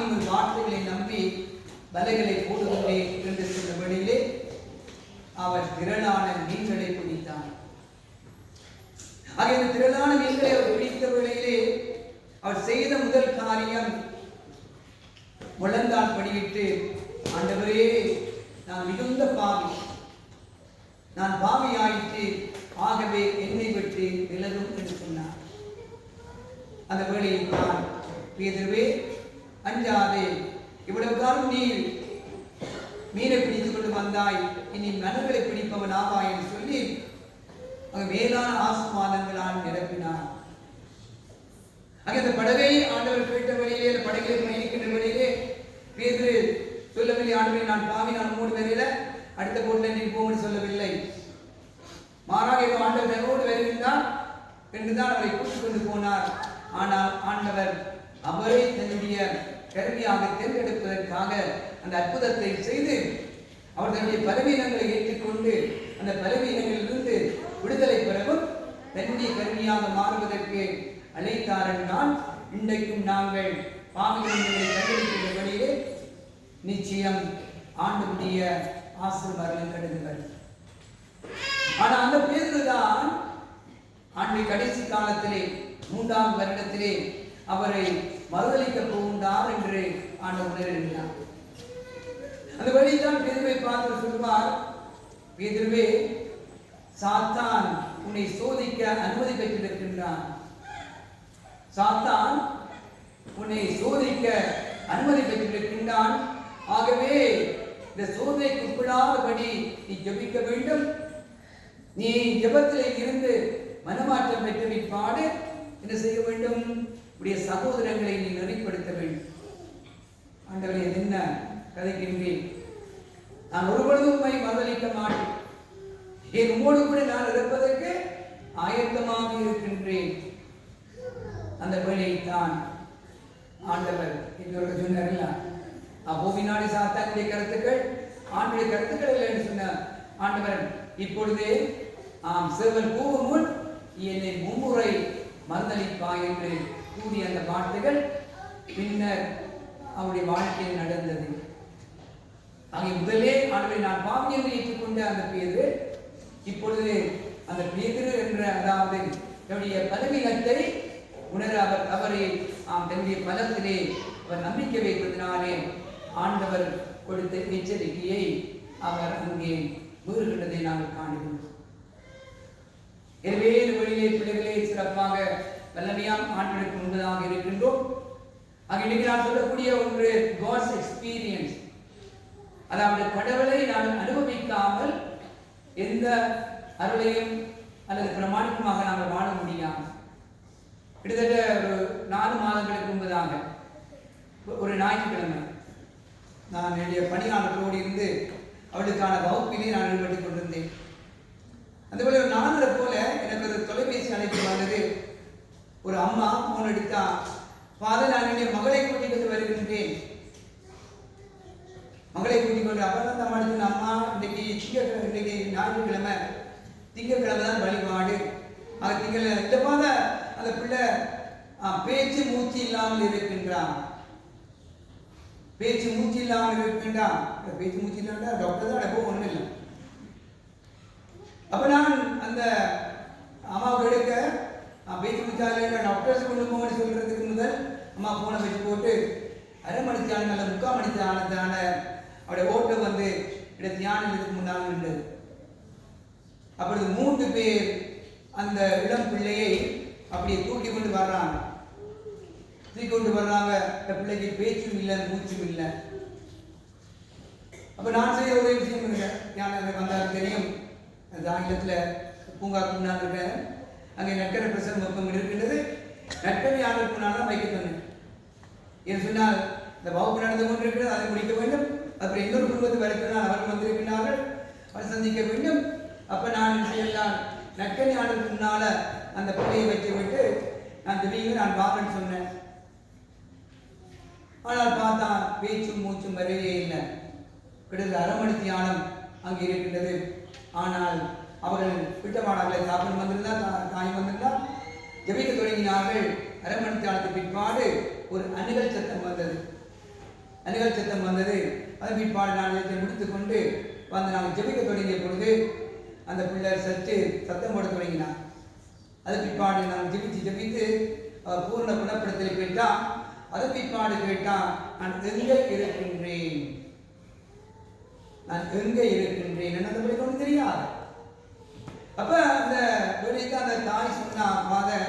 உமது வார்த்தைகளை நம்பி வலைகளை போடுகின்றேன் என்று சொன்ன வழியிலே அவர் திரளான மீன்களை பிடித்தார். ஆகிய திரளான மீன்களை அவர் பிடித்த வேளையிலே அவர் செய்த முதல் காரியம் முழந்தால் படியிட்டு, ஆண்டவரே, நான் மிகுந்த பாவி, நான் பாவியாயிற்று, ஆகவே என்னை விட்டு விலகும் என்று சொன்னார். அந்த வேளையில் தான், பேதுருவே, அஞ்சாதே, இவ்வளவு காலம் நீ மீனை பிடித்துக் கொண்டு வந்தாய், இனி மனங்களை பிடிப்பவன் ஆவாய் என்று சொல்லி அங்கு மேலான ஆசீர்வாதங்களால் நிரப்பினார். அந்த படகை ஆண்டவர் கேட்ட வழியிலே, படகை பயணிக்கின்ற வழியிலே பேதுரு சொல்லவில்லை, ஆண்டவரே, நான் பாவி, நான் 3 பேரில் அடுத்த போட்டில் நீ போன்னு சொல்லவில்லை. மாறாக ஆண்டவர் என்னோடு வருகின்றார் என்றுதான் அவரை கூட்டிக் கொண்டு போனார். ஆனால் ஆண்டவர் அவரை தன்னுடைய கருவியாக தேர்ந்தெடுப்பதற்காக அந்த அற்புதத்தை செய்து அவர் தன்னுடைய பலவீனங்களை ஏற்றுக்கொண்டு அந்த பலவீனங்களிலிருந்து விடுதலை பெறவும் தன்னுடைய கருவியாக மாறுவதற்கு அழைத்தார் என்றால், இன்றைக்கும் நாங்கள் பாவிகளை கண்டுபிடிக்கின்ற வழியிலே நிச்சயம் ஆண்டவருடைய ஆசீர்வாதம் கருதுங்கள். ஆனால் அந்த பேதுருதான் ஆண்டு கடைசி காலத்திலே 3ஆம் வருடத்திலே அவரை மறுதலிக்க போகின்றார் என்று ஆண்டவர் உணர்கிறார். அந்த வழிதான் பேதுருவை பார்த்து சொல்வார், பேதுருவே, சாத்தான் உன்னை சோதிக்க அனுமதி பெற்றிருக்கின்றான். சாத்தான் உன்னை சோதிக்க அனுமதி பெற்றிருக்கின்றான். ஆகவே இந்த சோதனைக்கு உட்படாதபடி நீ ஜெபிக்க வேண்டும். நீ ஜெபத்திலே இருந்து மனமாற்றம் பெற்ற பிற்பாடு என்ன செய்ய வேண்டும்? உடைய சகோதரங்களை நீ நெறிப்படுத்த வேண்டும். ஆண்டவரே, என்ன கதைக்கின்றேன், நான் ஒருபொழுதும் உம்மை மறுதலிக்க மாட்டேன், என் உம்மோடு கூட நான் இருப்பதற்கு ஆயத்தமாக இருக்கின்றேன். அந்த வேளையில் தான் ஆண்டவர் இவர்கள் சொன்னார், அப்போவினாடி சாத்தானுடைய கருத்துக்கள் ஆண்டுடைய கருத்துக்கள் இல்லை என்று சொன்னார். ஆண்டவர், இப்பொழுதே சிறுவன் கூவும் முன் என்னை 3 முறை மறுதலிப்பாய் என்று கூறிய அந்த வார்த்தைகள் பின்னர் அவருடைய வாழ்க்கையில் நடந்தது. ஆகிய முதலே ஆண்டவரை நான் பாவி என்று ஏற்றுக்கொண்ட அந்த பேதுரு இப்பொழுது அந்த பேதுரு என்ற, அதாவது தன்னுடைய பலவீனத்தை உணர அவர் அவரை தன்னுடைய பலத்திலே அவர் நம்பிக்கை வைப்பதனாலே ஆண்டவர் கொடுத்த எச்சரிக்கையை அவர் அங்கே மீறுகின்றதை நாங்கள் காணுகிறோம். எனவே இந்த வழியிலே பிள்ளைகளே சிறப்பாக வல்லமையாம் ஆண்டவருக்கு முன்பதாக இருக்கின்றோம். இன்னைக்கு நான் சொல்லக்கூடிய ஒன்று காட்ஸ் எக்ஸ்பீரியன்ஸ், அதாவது கடவுளை நாம் அனுபவிக்காமல் எந்த அருளையும் அல்லது பிரமாணிக்கமாக நாங்கள் வாழ முடியாது. கிட்டத்தட்ட ஒரு 4 மாதங்களுக்கு முன்பதாக ஒரு ஞாயிற்றுக்கிழமை நான் என்னுடைய பணியாளர்களோடு இருந்து அவளுக்கான வகுப்பிலே நான் ஈடுபட்டுக் கொண்டிருந்தேன். அந்த போல ஒரு 4:30 போல எனக்கு ஒரு தொலைபேசி அழைப்பு வந்தது. ஒரு அம்மா போன் எடுத்தா, ஃபாதர், நான் என்னுடைய மகளை கூட்டிக் கொண்டு வருகின்றேன். மகளை கூட்டிக் கொண்டு அப்பதான் தான் அடிச்சு, அம்மா இன்னைக்கு ஞாயிற்றுக்கிழமை, திங்கட்கிழமை தான் வழிபாடு, அது திங்கள் இல்லப்பாத அந்த பிள்ளை பேச்சு மூச்சு இல்லாமல் இருக்கின்றான். பேச்சு மூச்சு இல்லாமல் இருக்கின்றான். பேச்சு மூச்சு இல்லாம டாக்டர் தான் எப்போ ஒன்றும் இல்லை. அப்ப நான் அந்த அம்மாவை எடுக்க பேச்சு மூச்சாக டாக்டர்ஸ் கொண்டு போகணும்னு சொல்றதுக்கு முதல் அம்மா போனை வச்சு போட்டு 1/2 மணித்தான நல்ல 3/4 மணித்தான அவருடைய ஓட்டு வந்து தியானத்துக்கு முன்னால் நின்றது. அப்பொழுது 3 பேர் அந்த இளம் பிள்ளையை அப்படியே தூக்கி கொண்டு வர்றாங்க. இந்த பிள்ளைக்கு பேச்சும் இல்லை, மூச்சும் இல்லை. அப்ப நான் செய்ய ஒரே விஷயம் வந்தாலும் தெரியும், அந்த ஆங்கிலத்தில் பூங்காக்கு முன்னால் இருக்க அங்கே நற்கரை பிரசன் மொத்தம் இருக்கின்றது. நற்கரை ஆண்டுக்கு முன்னால் தான் வைக்க சொன்னேன். ஏன் சொன்னால் இந்த வகுப்பு நடந்து கொண்டிருக்கிறது, அதை முடிக்க வேண்டும். அப்புறம் இன்னொரு குடும்பத்தை வரைக்கிறார், அவர்கள் வந்திருக்கிறார்கள், அவர் சந்திக்க வேண்டும். அப்ப நான் என்ன செய்யலாம், நற்கரை ஆண்டுக்கு முன்னால அந்த பிள்ளையை வைத்து விட்டு நான் ஜெபிங்க நான் வாங்கன்னு சொன்னேன். ஆனால் பார்த்தா பேச்சும் மூச்சும் வரவே இல்லை. கிட்டத்தட்ட அரை மணி தியானம் அங்கே இருக்கின்றது. ஆனால் அவர்கள் விட்டமானார்களை சாப்பிட வந்திருந்தா தாய் வந்திருந்தா ஜெபிக்க தொடங்கினார்கள். அரை மணி தியானத்துக்கு பிற்பாடு ஒரு அணுகல் சத்தம் வந்தது. அதன் பிற்பாடு நான் முடித்துக்கொண்டு வந்து நாங்கள் ஜெபிக்க தொடங்கிய பொழுது அந்த பிள்ளை சற்று சத்தம் போட தொடங்கினார். அதன் பிற்பாடு நான் ஜெபித்து பூர்ண குணப்படுத்தலை கேட்டான். அதன் பிற்பாடு கேட்டான், நான் எங்கே இருக்கின்றேன் அந்த பிள்ளை ஒன்றும் தெரியாது. அப்ப அந்த பிள்ளைக்கு அந்த தாய் சொன்னா, ஃபாதர்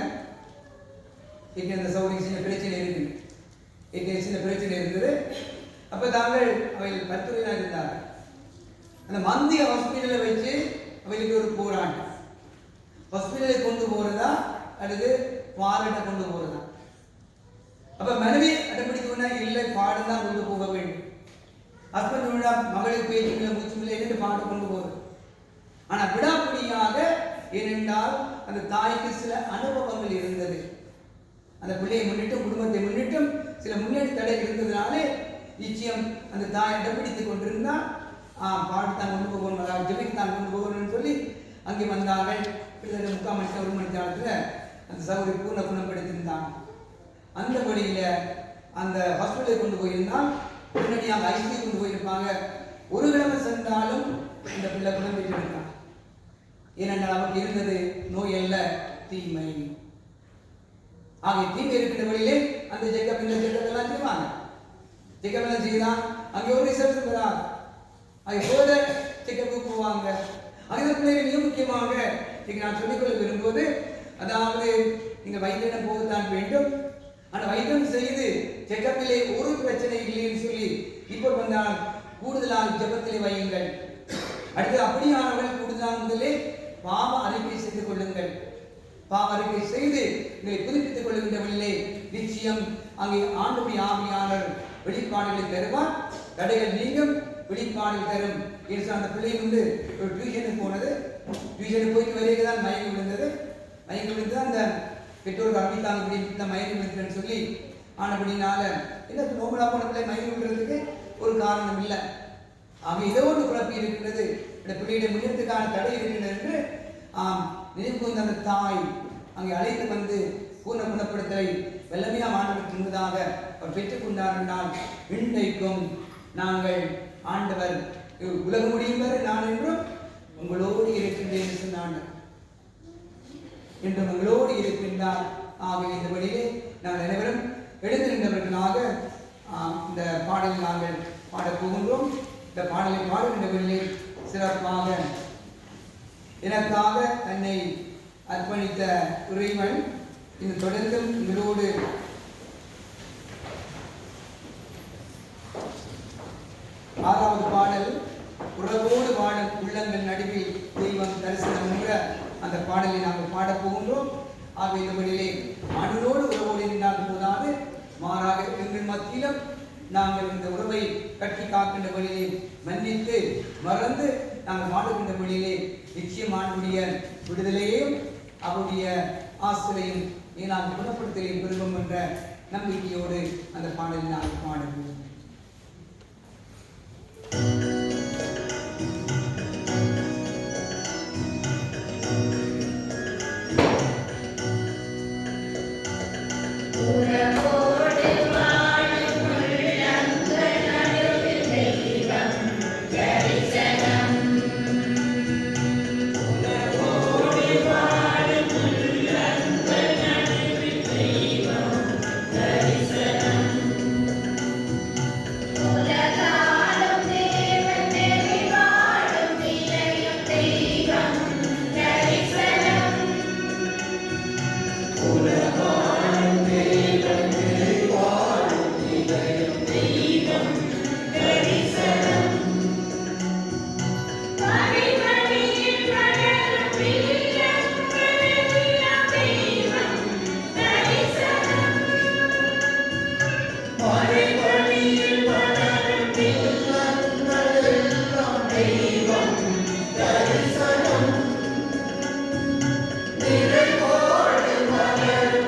அந்த சௌரிக்கு சின்ன பிரச்சனை இருக்குது. அப்ப தாங்கள் அவைகள் பரிந்துரையாக இருந்தார்கள். அந்த மந்திய ஹாஸ்பிட்டலை வச்சு அவைகளுக்கு ஒரு போராட்டம். ஹாஸ்பிட்டலை கொண்டு போறதா அல்லது வாரட்டை கொண்டு போறதா? அப்ப மனைவி அடம்பிடிக்கணும்னா இல்லை, பாடம் தான் கொண்டு போக வேண்டும். ஹஸ்பண்ட் மகளுக்கு பேச்சுமில்லை மூச்சுமில்லை என்று பாடு கொண்டு போறது. ஆனா விடாப்பிடியாக, ஏனென்றால் அந்த தாய்க்கு சில அனுபவங்கள் இருந்தது. அந்த பிள்ளையை முன்னிட்டும் குடும்பத்தை முன்னிட்டும் சில முன்னேறி தடை இருந்ததுனாலே நிச்சயம் அந்த தாய் இடம்பிடித்துக் கொண்டிருந்தா பாடத்தான் கொண்டு போகணும், ஜெபித்தான் கொண்டு போகணும்னு சொல்லி அங்கே வந்தார்கள். கிட்டத்தட்ட 3/4 மணி 1 மணி நேரத்தில் அந்த சகோதரி பூர்ண குணப்படுத்தியிருந்தாங்க. அந்த வழியில அந்த ஹாஸ்பிட்டலை கொண்டு போயிருந்தால் உடனடியாக ஐசியூ கொண்டு போயிருப்பாங்க. ஒரு கிழமை சென்றாலும் இந்த பிள்ளை குணம் பெற்றிருக்காங்க. ஏனென்றால் அவருக்கு இருந்தது நோய் அல்ல, தீமை. ஆகிய தீமை இருக்கின்ற வழியிலே அந்த செக்கப் இந்த செக்கப் எல்லாம் செய்வாங்க. செக்கப் எல்லாம் செய்தான் அங்கே ஒரு ரிசல்ட் வராது. அங்கே போத செக்கப்புக்கு போவாங்க. அந்த பிள்ளைகள் மிக முக்கியமாக நான் சொல்லிக்கொள்ள விரும்புவது, அதாவது நீங்கள் வைத்தியம் போகத்தான் வேண்டும். ஆனால் வைத்தியம் செய்து செக்கப்பிலே ஒரு பிரச்சனை இல்லைன்னு சொல்லி இப்போ வந்தால் கூடுதலாக ஜெபத்திலே வையுங்கள். அடுத்து அப்படியானவர்கள் கூடுதலாக முதலே பாவ அறிக்கை செய்து கொள்ளுங்கள். பாவ அறிக்கை செய்து உங்களை புதுப்பித்துக் கொள்ளுகின்றவர்களே நிச்சயம் அங்கே ஆண்டுடைய ஆவியாளர் வெளிப்பாடுகளை தருவார். தடைகள் நீங்கும், வெளிப்பாடுகள் தரும். அந்த பிள்ளை ஒரு டியூஷனுக்கு போனது. டியூஷனுக்கு போயிட்டு வரையே தான் மயங்கி விழுந்தது. அந்த பெற்றோருக்கு அறிவித்தாங்க, இப்படி மயங்கி விழுந்துன்னு சொல்லி. ஆனபடினால என்ன நோம்பலா போன பிள்ளை மயங்கி விழுறதுக்கு ஒரு காரணம் இல்லை. ஆக ஏதோ ஒன்று குழப்பி இருக்கின்றது, இந்த பிள்ளையுடைய முன்னேற்றத்துக்கான தடை இருக்கின்றது என்று நினைப்பு அந்த தாய் அங்கே அழைத்து வந்து பூர்ண குணப்படுத்தலை வெள்ளமையாக ஆண்டவர் என்பதாக அவர் பெற்றுக்கொண்டார் என்றால் இன்றைக்கும் நாங்கள் ஆண்டவர் உலக முடியும் வரை நான் என்றும் உங்களோடு இருக்கின்றேன் என்று சொன்னான். என்றும் உங்களோடு இருக்கின்றார். ஆகிய இந்த வழியிலே நாங்கள் அனைவரும் எழுந்திருந்தவர்களாக இந்த பாடலை நாங்கள் பாடப் போகின்றோம். இந்த பாடலை பாடுகின்ற வழியிலே சிறப்பாக எனக்காக தன்னை அர்ப்பணித்த இறைவன் இந்த தொடர்ந்தும் உங்களோடு ஆறாவது பாடல், உறவோடு வாழும் உள்ளங்கள் நடுவில் தெய்வம் தரிசனம் என்ற அந்த பாடலை நாங்கள் பாடப் போகின்றோம். ஆக இந்த வழியிலே ஆண்டவரோடு உறவோடு நின்றால் போதாது, மாறாக எங்கள் மத்தியிலும் நாங்கள் இந்த உறவை கட்டி காக்கின்ற வழியிலே மன்னித்து மறந்து நாங்கள் வாழுகின்ற வழியிலே நிச்சயமானுடைய விடுதலையையும் அவருடைய ஆசிரியையும் நாங்கள் குணப்படுத்தலையும் பெறுவோம் என்ற நம்பிக்கையோடு அந்த பாடலை நாங்கள் பாடுவோம். நிறைவோடு மலரும்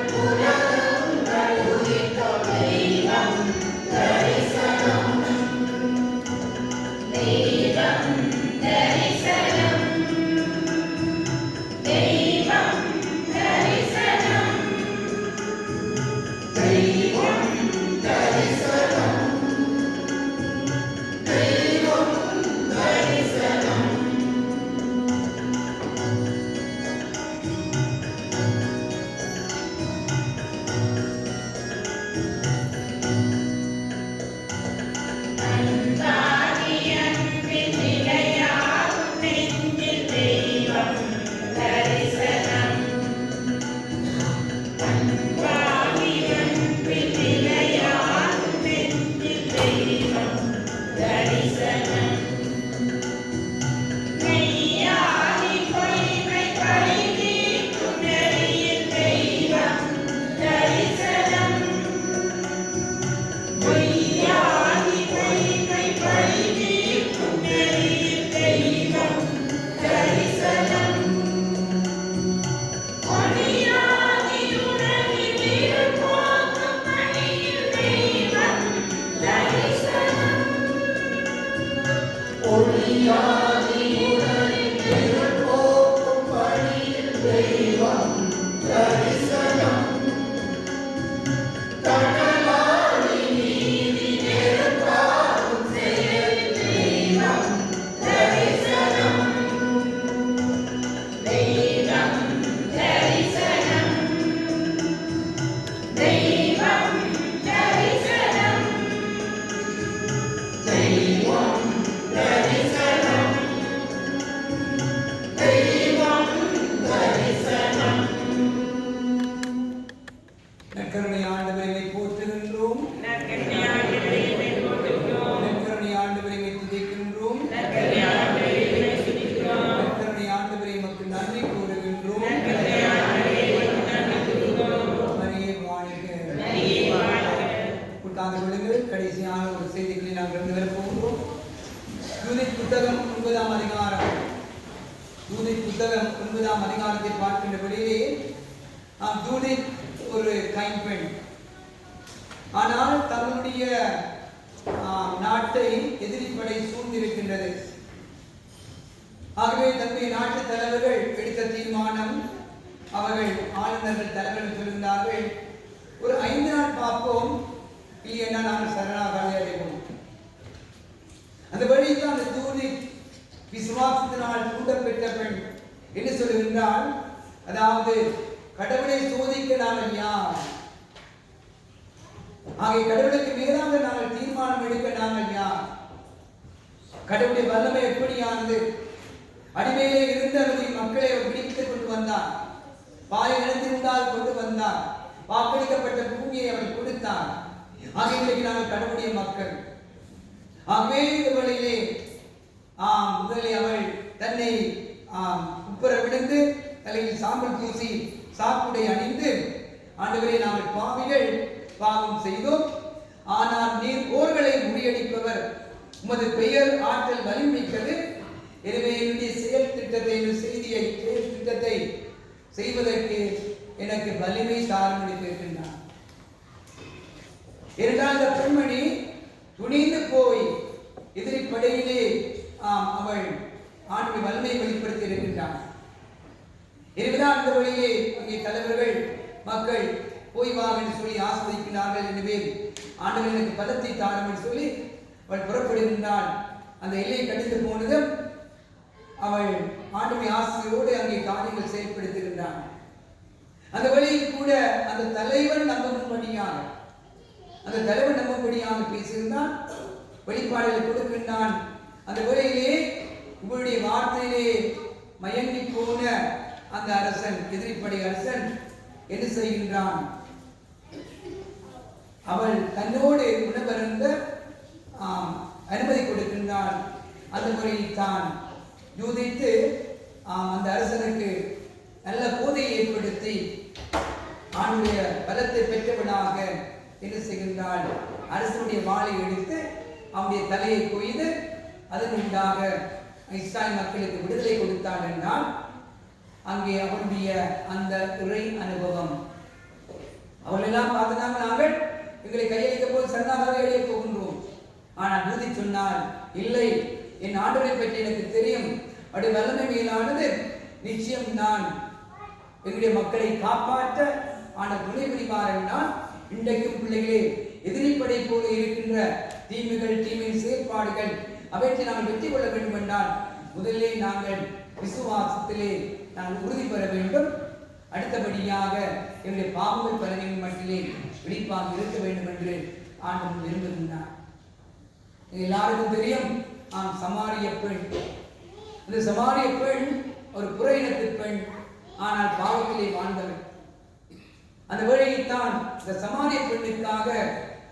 அந்த வேளையில் தான் இந்த சமாரிய பெண்ணுக்காக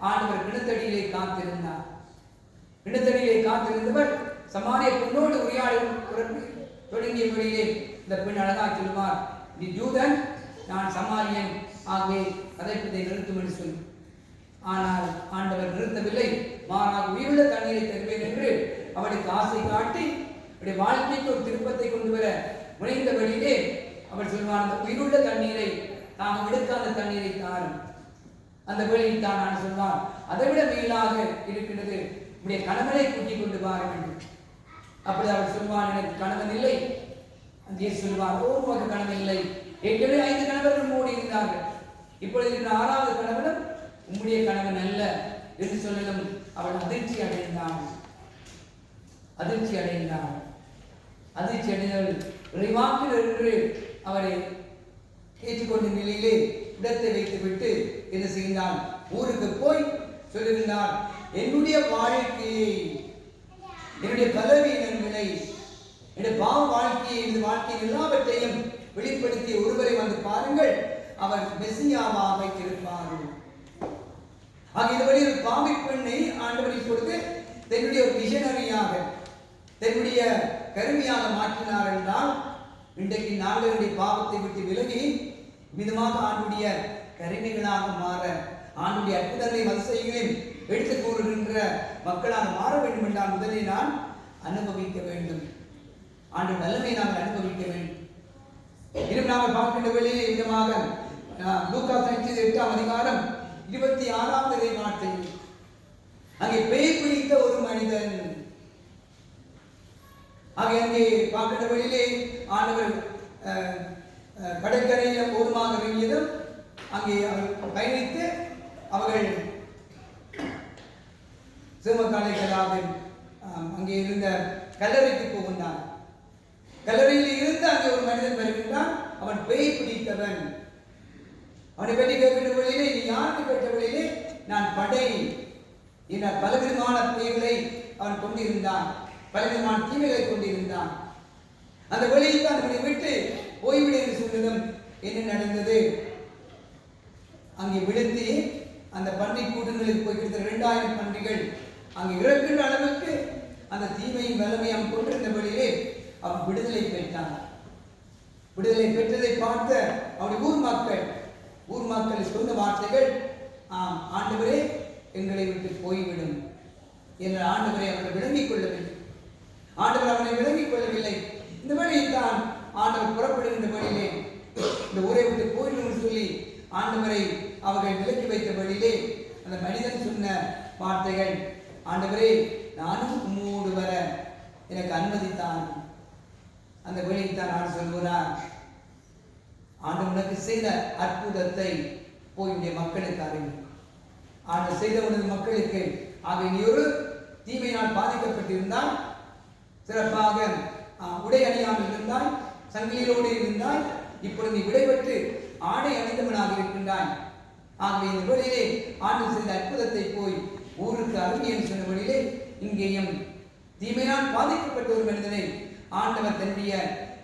ஆண்டவர் கிணத்தடியிலே காத்திருந்தார். கிணத்தடியிலே காத்திருந்தவர் சமாரிய பெண்ணோடு உரையாடி தொடங்கிய வேளையிலே இந்த பெண் அழகாக சொல்வார், நீ யூதன், நான் சமாரியன், ஆகவே அதை பற்றி நிறுத்தும் என்று சொல்லி. ஆனால் ஆண்டவர் நிறுத்தவில்லை. மாறாக உயிருள்ள தண்ணீரை தருவேன் என்று அவளுக்கு ஆசை காட்டி அவருடைய வாழ்க்கைக்கு ஒரு திருப்பத்தை கொண்டு வர முனைந்த வழியிலே அவர் சொல்வார், அந்த உயிருள்ள தண்ணீரை தாங்கள் எடுக்காத தண்ணீரை தாரும். அந்த வழியில் தான் நான் சொல்வார், அதை விட மேலாக இருக்கின்றது, உடைய கணவனை கூட்டிக் கொண்டு வாருங்கள். அப்படி அவர் சொல்வார், எனக்கு கணவன் இல்லை. அங்கே சொல்வார், உமக்கு கணவன் இல்லை, ஏற்கனவே 5 கணவர்கள் மூடி இருந்தார்கள், இப்பொழுது இருக்கிற 6வது கணவனும் உம்முடைய கணவன் அல்ல என்று சொல்லலும் அவள் அதிர்ச்சி அடைந்தாள். அதிர்ச்சி அடைந்தவள் இறைவாக்கினர் என்று அவரை ஏற்றுக்கொண்ட நிலையிலே இடத்தை வைத்துவிட்டு என்ன செய்தால், ஊருக்கு போய் சொல்லுகின்றார், என்னுடைய வாழ்க்கையை, என்னுடைய பலவீனங்களை, என்னுடைய பாவ வாழ்க்கையை, இந்த வாழ்க்கையின் எல்லாவற்றையும் வெளிப்படுத்திய ஒருவரை வந்து பாருங்கள், அவர் மெசியாவாக இருப்பார். ஆக இதுவரை ஒரு பாவி பெண்ணை ஆண்டவரை கொடுத்து தன்னுடைய ஒரு மிஷனரியாக, தன்னுடைய கருவியாக மாற்றினார் என்றால், இன்றைக்கு நாங்களுடைய பாவத்தை விட்டு விலகி மிதமாக ஆண்டுடைய கருவிகளாக மாற, ஆண்டுடைய அற்புதங்களை மதிசைகளையும் எடுத்து கூறுகின்ற மக்களாக மாற வேண்டும் என்றால் முதலில் நான் அனுபவிக்க வேண்டும். ஆண்டு வல்லமை நாங்கள் அனுபவிக்க வேண்டும். இன்னும் நாங்கள் பார்க்கின்ற வேளையிலே விதமாக லூக்கா 8ஆம் அதிகாரம் 26வது வார்த்தை, அங்கே பேய் பிடித்த ஒரு மனிதன். அங்கே பார்க்கின்ற வேளையிலே ஆண்டவர் கடற்கரையில் போதுமாக இறங்கியதும் அங்கே அவர் பயணித்து அவர்கள் சிவமக்காலைகளாக அங்கே இருந்த கல்லறைக்கு போகின்றார். கல்லறையில் இருந்து அங்கே ஒரு மனிதன் வருகின்றான், அவன் பேய் பிடித்தவன். அவனை பற்றி கேட்கின்ற வழியிலே, நீ யாருக்கு கேட்ட வழியிலே, நான் படை, என பலவிதமான பேய்களை அவன் கொண்டிருந்தான், பலவிதமான தீமைகளை கொண்டிருந்தான். அந்த வழியில் தான் அவனை விட்டு போய்விடு என்று சொன்னதும் என்ன நடந்தது, அங்கே விழுத்தி அந்த பன்றி கூட்டங்களுக்கு போய் கிட்ட 2000 பன்றிகள் அங்கே இறக்கின்ற அளவுக்கு அந்த தீமையின் வல்லமை அவன் கொண்டிருந்த வழியிலே அவன் விடுதலை பெற்றான். விடுதலை பெற்றதை பார்த்த அவனுடைய ஊர் மக்கள் சொன்ன வார்த்தைகள், ஆம் ஆண்டவரே, எங்களை விட்டு போய்விடும் என்ற ஆண்டவரை அவனை விளங்கிக் கொள்ளவில்லை. ஆண்டவர் அவனை விளங்கிக் கொள்ளவில்லை. இந்த வழியில் தான் ஆண்டவர் புறப்படுகின்ற வழியிலே இந்த ஊரை விட்டு போயிடும் சொல்லி ஆண்டவரை அவர்கள் விலக்கி வைத்த வழியிலே அந்த மனிதன் சொன்ன வார்த்தைகள், ஆண்டவரே, நானும் உம்மோடு வர எனக்கு அனுமதித்தான். அந்த வழியில் தான் நான் சொல்கிறார், ஆண்டவர் உனக்கு செய்த அற்புதத்தை போய் உடைய மக்களுக்கு அறிவு. ஆண்டவர் செய்த உனது மக்களுக்கு, ஆக நீ ஒரு தீமையினால் பாதிக்கப்பட்டிருந்தால், சிறப்பாக உடை அணியாமல் இருந்தாய், சங்கிலியோடு இருந்தாய், இப்பொழுது நீ விடைபெற்று ஆடை அணிந்தவனாக இருக்கின்றாய். ஆகவே இந்த வழியிலே ஆண்டவர் செய்த அற்புதத்தை போய் ஊருக்கு அறிவி என்று சொன்ன வழியிலே இங்கேயும் தீமையால் பாதிக்கப்பட்ட ஒரு மனிதனை ஆண்டவர் தன்னுடைய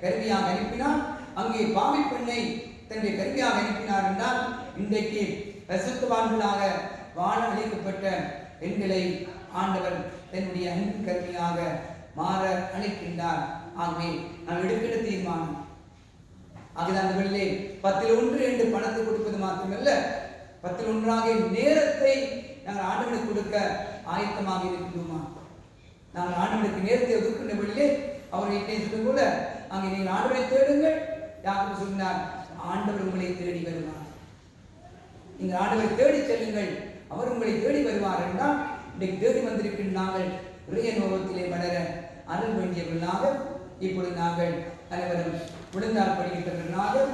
கருவியாக அனுப்பினார். அங்கே பாவி பெண்ணை தன்னுடைய கருவியாக அனுப்பினார் என்றால், இன்றைக்கு பரிசுத்தவான்களாக வாழ அளிக்கப்பட்ட பெண்களை ஆண்டவர் தன்னுடைய அன்பு கருவியாக மாற அழைக்கின்றார். ஆகவே நாம் எடுக்கிற தீர்மானம் ஆகிதான் அந்த வழியிலே 10ல் 1 என்று பணத்தை கொடுப்பது மாத்திரமல்ல, 10ல் 1 நேரத்தை நாங்கள் ஆண்டவனுக்கு கொடுக்க ஆயத்தமாக இருக்கின்றோமா? நாங்கள் ஆண்டவனுக்கு நேரத்தை ஒதுக்கின்ற வழியிலே அவரை சொல்லும் போல, அங்கே நீங்கள் ஆண்டவரை தேடுங்கள். யாருக்கு சொன்னார், ஆண்டவர் உங்களை தேடி வருவார். நீங்கள் ஆண்டவரை தேடி செல்லுங்கள், அவர் உங்களை தேடி வருவார் என்றால், இன்றைக்கு தேடி வந்திருக்கின்ற நாங்கள் இறைய நோகத்திலே வளர அருள் வேண்டியவர்களாக இப்பொழுது நாங்கள் அனைவரும் விழுந்தால் படுகின்றவர்களாக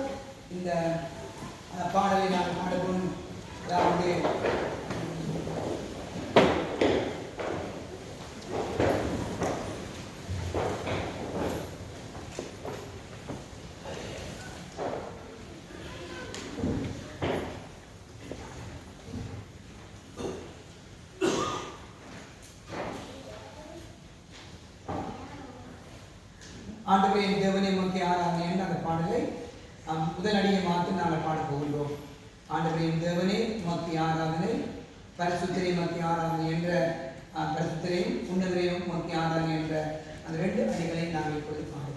இந்த பாடலை நாங்கள் பாடுவோம். அதாவது ஆண்டவரே தேவனை நோக்கி ஆராதனை என்ற அந்த பாடலை முதல் அடியை மாற்றி நாங்கள் பாட போகின்றோம். ஆண்டவரே தேவனே உமக்கு ஆராதனை, பரிசுத்தரே உமக்கு ஆராதனை என்ற பரிசுத்தரையும் உன்னதரையும் உமக்கு ஆராதனை என்ற அந்த 2 அடிகளை நாங்கள் இப்பொழுது பாடுவோம்.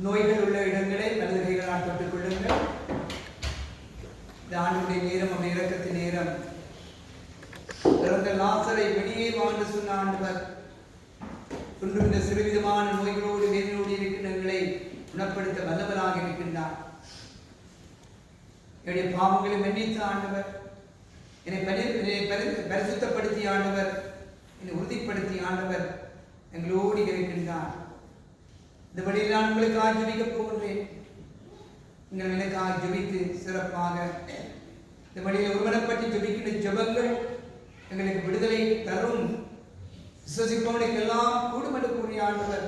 நோய்கள் உள்ள இடங்களை வலது கைகளால் தொட்டுக் கொள்ளுங்கள். இந்த ஆண்டுடைய நேரம், அவருடைய இரக்கத்தின் நேரம். பிறந்த லாசரை வெளியே வாழ்ந்து சொன்ன ஆண்டவர் ஒன்றும் இந்த சிறுவிதமான நோய்களோடு வேதனோடு இருக்கின்றங்களை குணப்படுத்த வல்லவராக இருக்கின்றார். என்னுடைய பாவங்களை மன்னித்த ஆண்டவர், என்னை பரிசுத்தப்படுத்திய ஆண்டவர், என்னை உறுதிப்படுத்திய ஆண்டவர் எங்களோடு இருக்கின்றார். இந்த வழியில் நான் உங்களுக்காக ஜெபிக்கப் போகின்றேன். நீங்கள் எனக்காக ஜெபித்து சிறப்பாக இந்த வழியில் ஒருமனப்பட்டு ஜெபிக்கின்ற ஜெபங்கள் எங்களுக்கு விடுதலை தரும். விசுவசிப்பவனுக்கெல்லாம் கூடும் என்று கூறிய ஆண்டவர்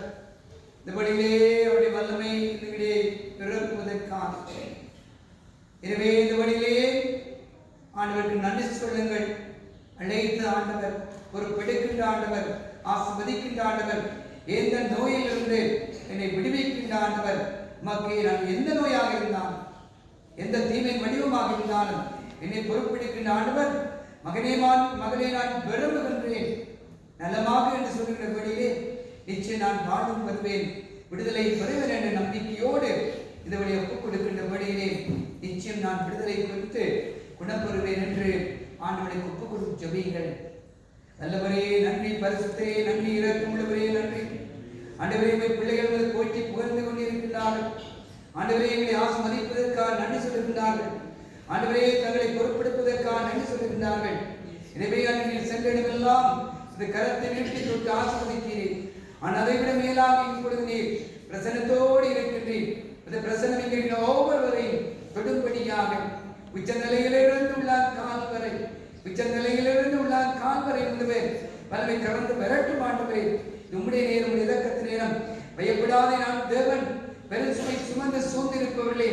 இந்த வழியிலே அவருடைய வல்லமை எங்களிடையே பிறப்புவதற்காக. எனவே இந்த வழியிலே ஆண்டவருக்கு நன்றி சொல்லுங்கள். அழைத்த ஆண்டவர், பொறுப்பெடுக்கின்ற ஆண்டவர், ஆசீர்வதிக்கின்ற ஆண்டவர், எந்த நோயிலிருந்து என்னை விடுவிக்கின்ற ஆண்டவர், உமக்கு நான் எந்த நோயாக இருந்தாலும் எந்த தீமை வடிவமாக இருந்தாலும் என்னை பொறுப்பெடுக்கின்ற ஆண்டவர், மகனே நான் விரும்புகின்றேன் நலமாக என்று சொல்லுகிறபடியே நிச்சயம் நான் வாழும் வருவேன், விடுதலை பெறுவேன் என்ற நம்பிக்கையோடு இந்த வழியை ஒப்புக் கொடுக்கின்றபடியிலே நிச்சயம் நான் விடுதலை குறித்து குணப்பெறுவேன் என்று ஆண்டவரை ஒப்புக் கொடுத்து ஜெபியுங்கள். நல்லவரே நன்றி, பரிசுத்தரே நன்றி, இரக்கமுள்ளவரே நன்றி. ஆண்டவரே பிள்ளைகள் போற்றி புகழ்ந்து கொண்டிருக்கிறார்கள். ஆண்டவரே எங்களை ஆசீர்வதிப்பதற்காக நன்றி சொல்லுகின்றார்கள். ஆண்டவரே தங்களை பொறுப்பெடுப்பதற்காக நன்றி சொல்லுகின்றார்கள். எனவே நீங்கள் சென்ற இடமெல்லாம் இந்த கரத்தை நீட்டி தொட்டு ஆசீர்வதிக்கிறீர். ஆனால் அதை விட மேலாக இப்பொழுது நீர் பிரசன்னத்தோடு இருக்கின்றீர். இந்த பிரசன்னம் என்கிற ஒவ்வொருவரையும் தொடும்படியாக உச்ச நிலையிலிருந்து உள்ள கால் வரை முதவே வல்லமை கடந்து வரட்டும். ஆண்டவரே உம்முடைய நேரம் இதக்கத்து நேரம் பயப்படாதே, நான் தேவன் பெரும் சுமை சுமந்து சூழ்ந்திருப்பவர்களே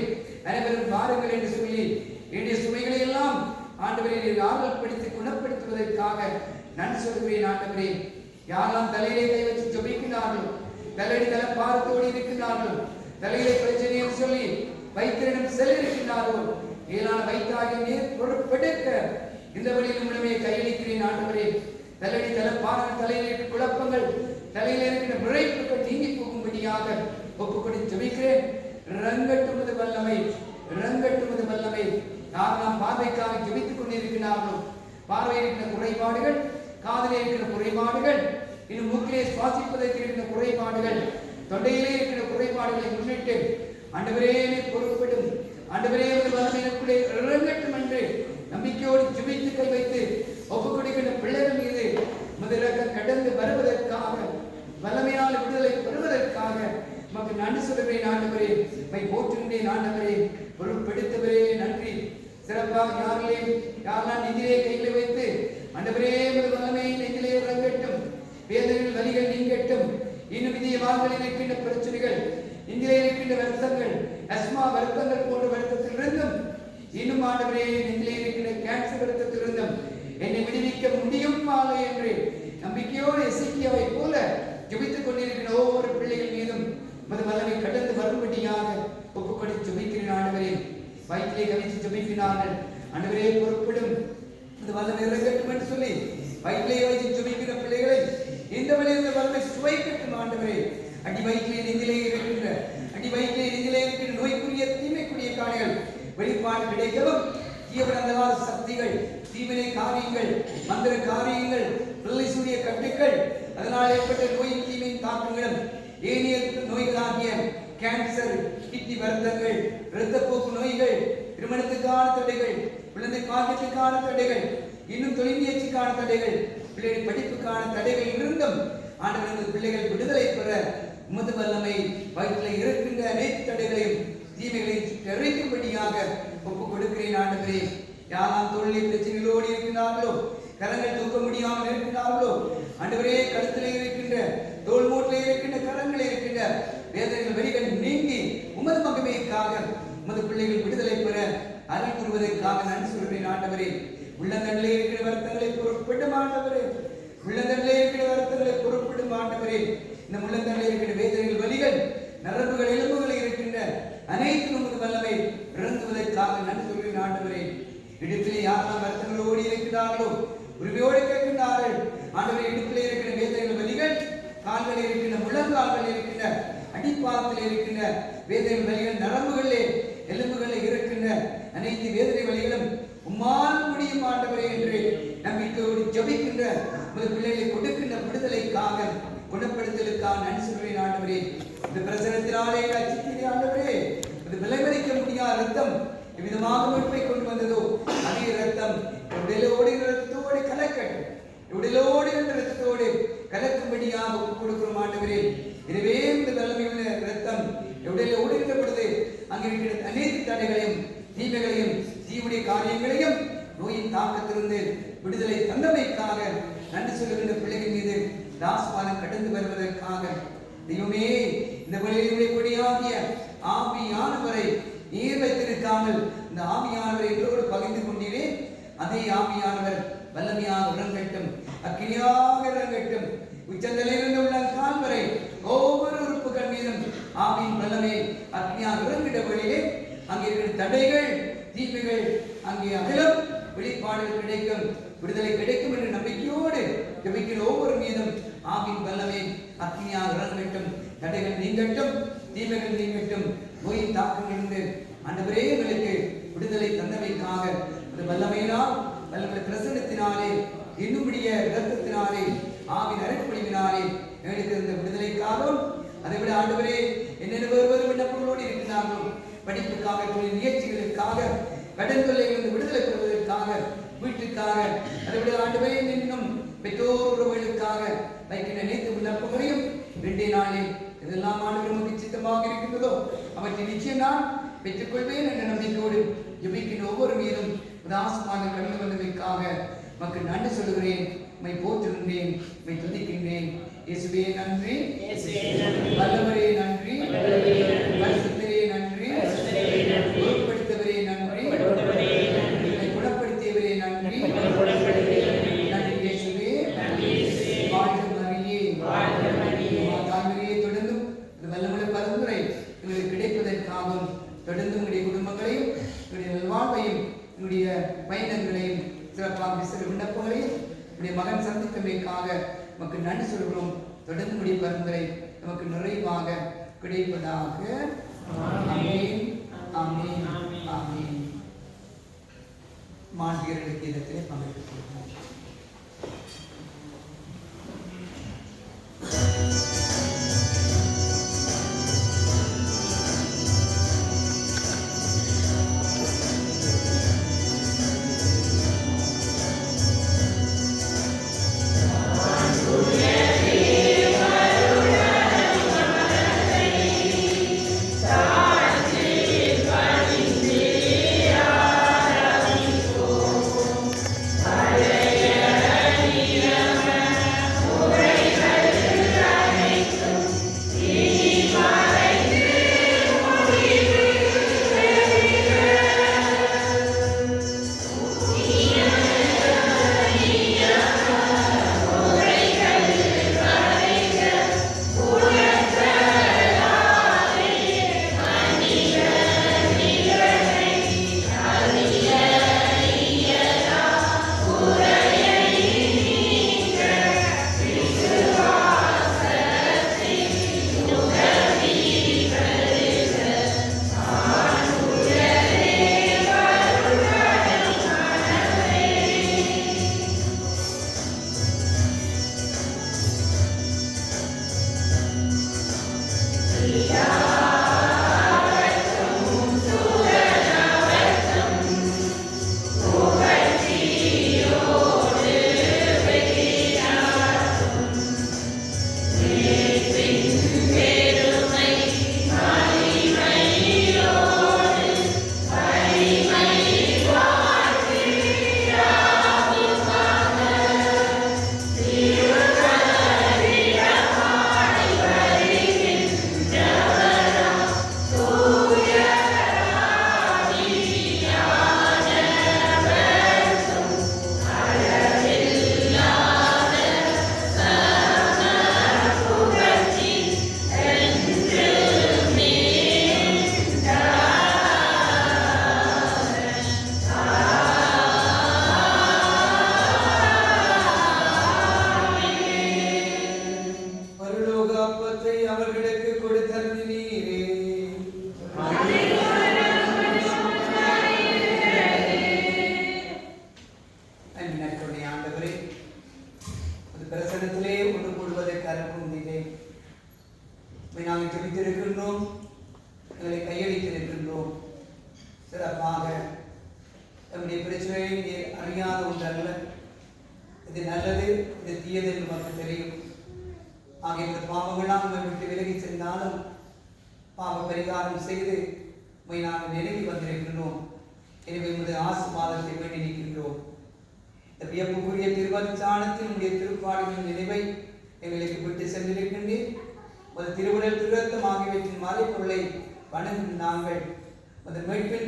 அனைவரும் வாருங்கள் என்று சொல்லி என்னுடைய சுமைகளை எல்லாம் ஆண்டவரே நீர் ஆறுதல் படுத்தி குணப்படுத்துவதற்காக நன்றி சொல்கிறேன். ஆண்டவரே யாரெல்லாம் தலையிலே கை வச்சு ஜெபிக்கிறார்களோ, தலையடி தலை பார்த்தோடு இருக்கின்றார்களோ, தலையிலே பிரச்சனை என்று சொல்லி வைத்திரிடம் செல்லிருக்கின்றார்களோ, ஏலான வைத்தாகிய நீர் பொறுப்பெடுக்க இந்த வழியில் உடனே கையளிக்கிறேன். ஆண்டவரே தலையடி தலை பார்க்க தலையில் இருக்கிற குழப்பங்கள், தலையில் இருக்கிற விளைப்புகள் நீங்கி போகும்படியாக ஒப்புக்கொண்டு ஜெபிக்கிறேன். ரங்கட்டுமது வல்லமை யாரெல்லாம் பார்வைக்காக ஜெபித்துக் கொண்டிருக்கிறார்களோ, பார்வையில் இருக்கிற குறைபாடுகள், காதிலே இருக்கிற குறைபாடுகள், இன்னும் மூக்கிலே சுவாசிப்பதற்கு இருக்கிற குறைபாடுகள், தொண்டையிலே இருக்கிற குறைபாடுகளை முன்னிட்டு ஆண்டவரே பொறுப்படும், ஆண்டவரே வல்லமையினுக்குள்ளே இறங்கட்டும் என்று நம்பிக்கையோடு ஜெபித்து கை வைத்து ஒப்புக் கொடுக்கின்ற பிள்ளைகள் மீது முதலிரக்கம் கடந்து வருவதற்காக, வல்லமையால் விடுதலை பெறுவதற்காக நமக்கு நன்றி சொல்கிறேன். ஆண்டவரே போற்றுகின்றேன். ஆண்டவரே பொறுப்பெடுத்தவரே நன்றி. சிறப்பாக யாரெல்லாம் நெஞ்சிலே கைகளை வைத்து ஆண்டவரே வல்லமையை நெஞ்சிலே இறங்கட்டும், வேதனைகள் வலிகள் நீங்கட்டும், இன்னும் இதய வாழ்களில் இருக்கின்ற பிரச்சனைகள், நெஞ்சிலே இருக்கின்ற வருத்தங்கள், அஸ்மா வருத்தங்கள் போன்ற வருத்தத்திலிருந்தும், இன்னும் ஆண்டவரே நெஞ்சிலே இருக்கின்ற கேன்சர் வருத்தத்திலிருந்தும் என்னை விடுவிக்க முடியும் என்று நம்பிக்கையோடு எசேக்கியாவை போல ஜெபித்துக் கொண்டிருக்கிற ஒவ்வொரு பிள்ளைகள் மீதும் வல்லமை கடந்து வரும்படியாக ஒப்புக்கொண்டு ஜெபிக்கிறேன். ஆண்டவரே வயிற்றிலே கவிச்சு ஜெபிக்கிறார்கள். ஆண்டவரே பொறுப்பிடும், இந்த வல்லமை இறங்கட்டும் என்று சொல்லி வயிற்றிலே வைத்து ஜெபிக்கிற பிள்ளைகளை இந்த வழியில் இந்த வல்லமை சுவைக்கட்டும். ஆண்டவரே அடி வயிற்றிலே நெஞ்சிலே இருக்கின்ற நோய்க்குரிய தீமைக்குரிய காரியங்கள் வெளிப்பாடு கிடைக்கவும், தீவிரவாத சக்திகள், தீவினை காரியங்கள், மந்திர காரியங்கள், பிள்ளைசூரிய கட்டுக்கள், அதனால் ஏற்பட்ட நோயின் தீமையின் தாக்கங்களும், ஏனைய நோய்களாகிய கேன்சர், கிட்னி வருத்தங்கள், இரத்தப்போக்கு நோய்கள், திருமணத்துக்கான தடைகள், குழந்தை பாக்கியத்துக்கான தடைகள், இன்னும் தொழில் முயற்சிக்கான தடைகள், பிள்ளைகளின் படிப்புக்கான தடைகள் இருந்தும் ஆண்டவரது பிள்ளைகள் விடுதலை பெற உமது வல்லமை வயிற்றில் இருக்கின்ற அனைத்து தடைகளையும் தீமைகளையும் தெரிவிக்கும்படியாக ஒப்புக் கொடுக்கிறேன். ஆண்டவரே யாரெல்லாம் தொழிலை பிரச்சனைகளோடு இருக்கிறார்களோ, கரங்கள் தூக்க முடியாமல் இருக்கிறார்களோ, ஆண்டவரே கழுத்திலே இருக்கின்ற தோல் மூட்டிலே இருக்கின்ற கரங்களே இருக்கின்ற வேதனைகள் வரிகள் நீங்கி உமது மகிமைக்காக உமது பிள்ளைகள் விடுதலை பெற அருள் கூறுவதற்காக நன்றி சொல்கிறேன். ஆண்டவரே உள்ளந்தண்டிலே இருக்கிற வருத்தங்களை பொறுப்பிடும் ஆண்டவரே, உள்ளந்தண்டிலே இருக்கிற வருத்தங்களை பொறுப்பிடும் ஆண்டவரே, இந்த உள்ளந்தண்டிலே இருக்கிற வேதனைகள் வலிகள், நரம்புகள், எலும்புகள் இருக்கின்ற அனைத்து உமது வல்லமை இறங்குவதற்காக நன்றி சொல்கிறேன். ஆண்டவரே இடுப்பிலே யாரெல்லாம் வருத்தங்களோடு இருக்கிறார்களோ, உரிமையோடு கேட்கின்றார்கள். ஆண்டவரே இடுப்பிலே இருக்கிற வேதனைகள் வலிகள், கால்களில் இருக்கின்ற முழங்கால்களில் இருக்கின்ற அடிப்பாதத்தில் இருக்கின்ற வேதனை வலிகள், நரம்புகளிலே எலும்புகளில் இருக்கின்ற அனைத்து வேதனை வலிகளும் உம்மால் முடியும் ஆண்டவரே என்று நம்பிக்கையோடு ஜெபிக்கின்ற உமது பிள்ளைகளை கொடுக்கின்ற விடுதலைக்காக, குணப்படுத்தலுக்காக நன்றி சொல்கிறேன். ஆண்டவரே இந்த பிரசனத்தினாலே அச்சித்திலே ஆண்டவரே அது விலைமதிக்க முடியாத ரத்தம் எவ்விதமாக மீட்பை கொண்டு வந்ததோ அதே ரத்தம் உடலோடு ரத்தத்தோடு கலக்கட்டும், உடலோடு என்ற ரத்தத்தோடு கலக்கும்படியாக கொடுக்கிறோம் ஆண்டவரே. எனவே இந்த வல்லமையுள்ள ரத்தம் உடலில் ஓடுகின்ற பொழுது அங்கிருக்கிற அனைத்து தடைகளையும், தீமைகளையும், தீவுடைய காரியங்களையும், நோயின் தாக்கத்திலிருந்து விடுதலை தந்தமைக்காக நன்றி சொல்லுகின்ற பிள்ளைகள் மீது தாஸ்பாலம் கடந்து வருவதற்காக தெய்வமே இந்த வழியிலே கொடியாகிய ஆவியானவரை நீர் வைத்திருக்காமல் இந்த ஆவியானவரை எங்களோடு பகிர்ந்து கொண்டீரே, அதே ஆவியானவர் வல்லமையாக இறங்கட்டும், அக்கினியாக இறங்கட்டும், உச்சந்தலையிலிருந்து உள்ள கால் வரை ஒவ்வொரு உறுப்புகள் மீதும் ஆவியின் வல்லமை அக்கினியாக இறங்கிட வழியிலே அங்கே இருக்கிற தடைகள், தீமைகள் அங்கே அகலும், வெளிப்பாடுகள் கிடைக்கும், விடுதலை கிடைக்கும் என்ற நம்பிக்கையோடு ஜெபிக்கிற ஒவ்வொரு மீதும் ஆவியின் வல்லமை அக்கினியாக இறங்கட்டும், தடைகள் நீங்கட்டும், தீமைகள் நீங்கட்டும், நோயின் தாக்கங்களிலிருந்து ஆண்டவரே எங்களுக்கு விடுதலை தந்தமைக்காக அந்த வல்லமையினால், வல்லமை பிரசன்னத்தினாலே, இன்னுமுடைய இரத்தத்தினாலே, ஆவின் அருட்பொழிவினாலே எங்களுக்கு இருந்த விடுதலைக்காகவும், அதை விட ஆண்டவரே என்னென்ன வேறு விண்ணப்பங்களோடு இருக்கிறார்களோ, படிப்புக்காக, தொழில் முயற்சிகளுக்காக, கடன் தொல்லைகளிலிருந்து விடுதலை பெறுவதற்காக, வீட்டுக்காக, அதை விட ஆண்டவரே இன்னும் பெற்றோர் உறவுகளுக்காக வைக்கின்ற அனைத்து விண்ணப்பங்களையும் 2 நாளில் இதெல்லாம் ஆண்டு நமக்கு சித்தமாக இருக்கின்றதோ அவற்றை நிச்சயம் நான் பெற்றுக்கொள்வேன் என்ற நம்பிக்கையோடு ஜெபிக்கின்ற ஒவ்வொரு மீதும் உதாசமாக கடந்து வந்ததற்காக மக்கள் நன்றி சொல்லுகிறேன், உம்மை போற்றுகின்றேன், உம்மை துதிக்கின்றேன். இயேசுவே நன்றி, வல்லவரே நன்றி, பரிசுத்தரே நன்றி, குணப்படுத்தவரே நன்றி, என்னை குணப்படுத்தியவரே நன்றி. நன்றி இயேசுவே, வாழ்க மரியே, தாய்மரியே. தொடர்ந்தும் இந்த வல்லமுள்ள பரந்துரை எங்களுக்கு கிடைப்பதற்காகவும் தொடர்ந்து உங்களுடைய குடும்பங்களையும் உங்களுடைய நல்வாழ்வையும் உங்களுடைய பயணங்களையும் சிறப்பாக சிறு விண்ணப்பங்களையும் உங்களுடைய மகன் சந்தித்தமைக்காக நமக்கு நன்றி சொல்கிறோம். தொடர்ந்து உங்களுடைய பரந்துரை நமக்கு நிறைவாக கிடைப்பதாக. ஆமென், ஆமென், ஆமென். மாண்புயர்களுக்கு இடத்திலே பங்கெடுத்துக் கொள்கிறோம்.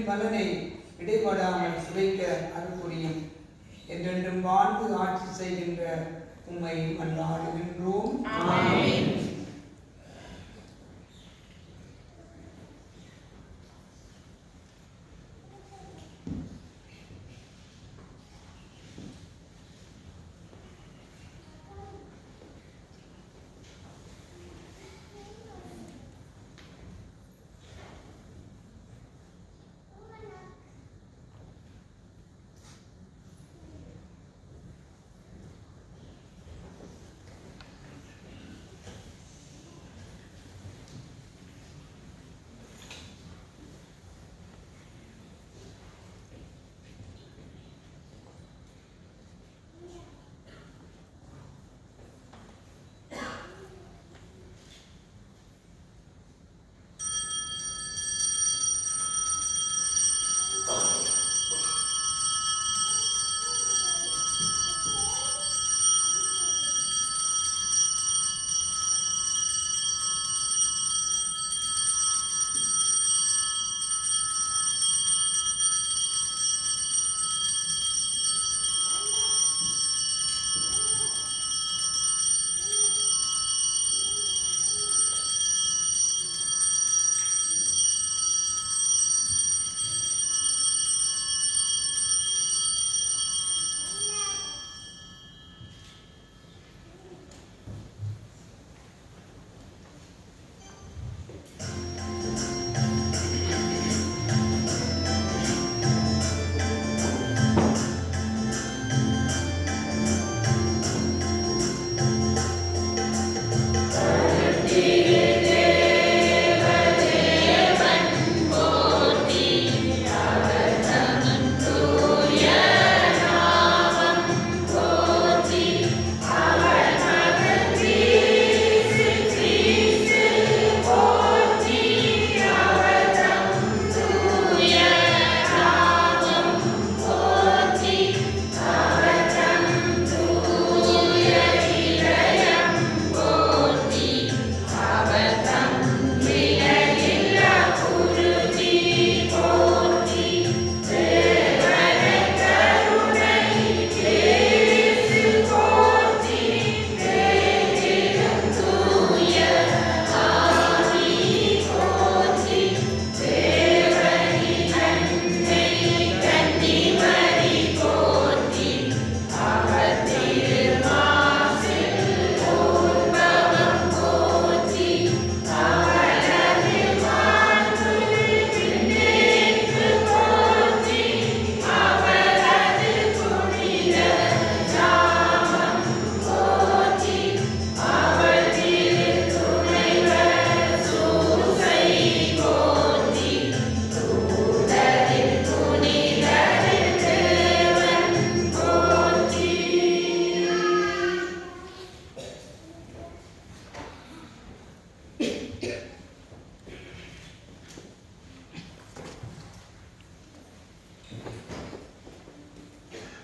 பலனை இடைபடாமல் சுவைக்க அருள்புரியும். என்றென்றும் வாழ்ந்து ஆட்சி செய்கின்ற உம்மை மன்றாடுகின்றோம். ஆமென்.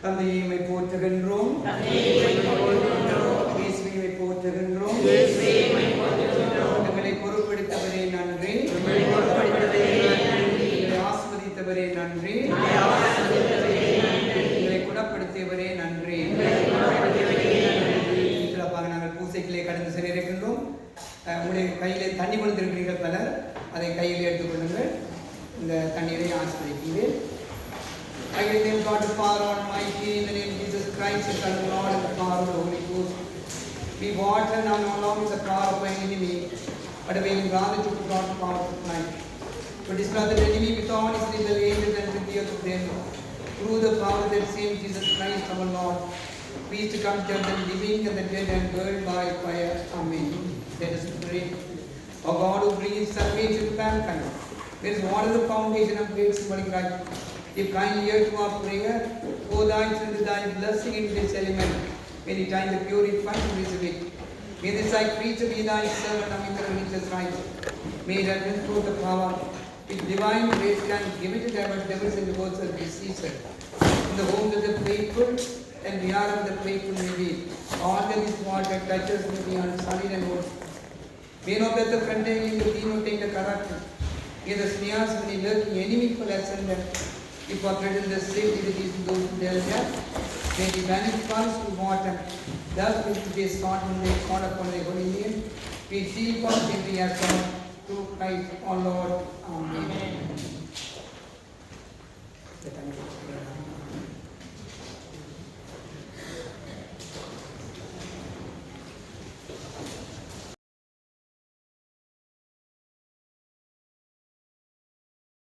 தந்தையை போற்றுகின்றோம், இயேசுவை போற்றுகின்றோம், எங்களை பொறுப்படுத்தவரே நன்றி, எங்களை ஆஸ்வதித்தவரே நன்றி, எங்களை குணப்படுத்தியவரே நன்றி. சிறப்பாக நாங்கள் பூசைக்கிலே கடந்து செல்ல இருக்கின்றோம். உங்களுடைய கையிலே தண்ணி கொண்டிருக்கிறீர்கள் பலர், அதை கையில் எடுத்துக்கொள்ளுங்கள். இந்த தண்ணீரை ஆஸ்வதிக்கிறேன். I give them God the Father Almighty in the name of Jesus Christ, the Son of God, and the power of the Holy Ghost. We water now no longer the power of an enemy, but availing rather to God the power of life. To destroy the enemy with all his little angels and with the earth of them, through the power of that same Jesus Christ our Lord, please to come judge the living and the dead and burned by fire. Amen. Let us pray. O God who brings salvation to mankind, there is what is the foundation of great symbolic right. Give kindly ear to our prayer, pour thy through thy blessing into this element, many times the purify and resurrect. May this thy creature be thy servant among the religious rites. May that henceforth the power which divine grace can give it to divert devils and the words of diseases. In the homes of the faithful and beyond of the faithful may be, all that is water touches may be unsullied and old. May not let the containing the theme of take the character. May the snares when he lurking enemy for lesson them. If I threaten the safety that is those who dare death, may be banished first to water. Thus will they sought when they call upon the holy name. We see positively as God through Christ our Lord. Amen.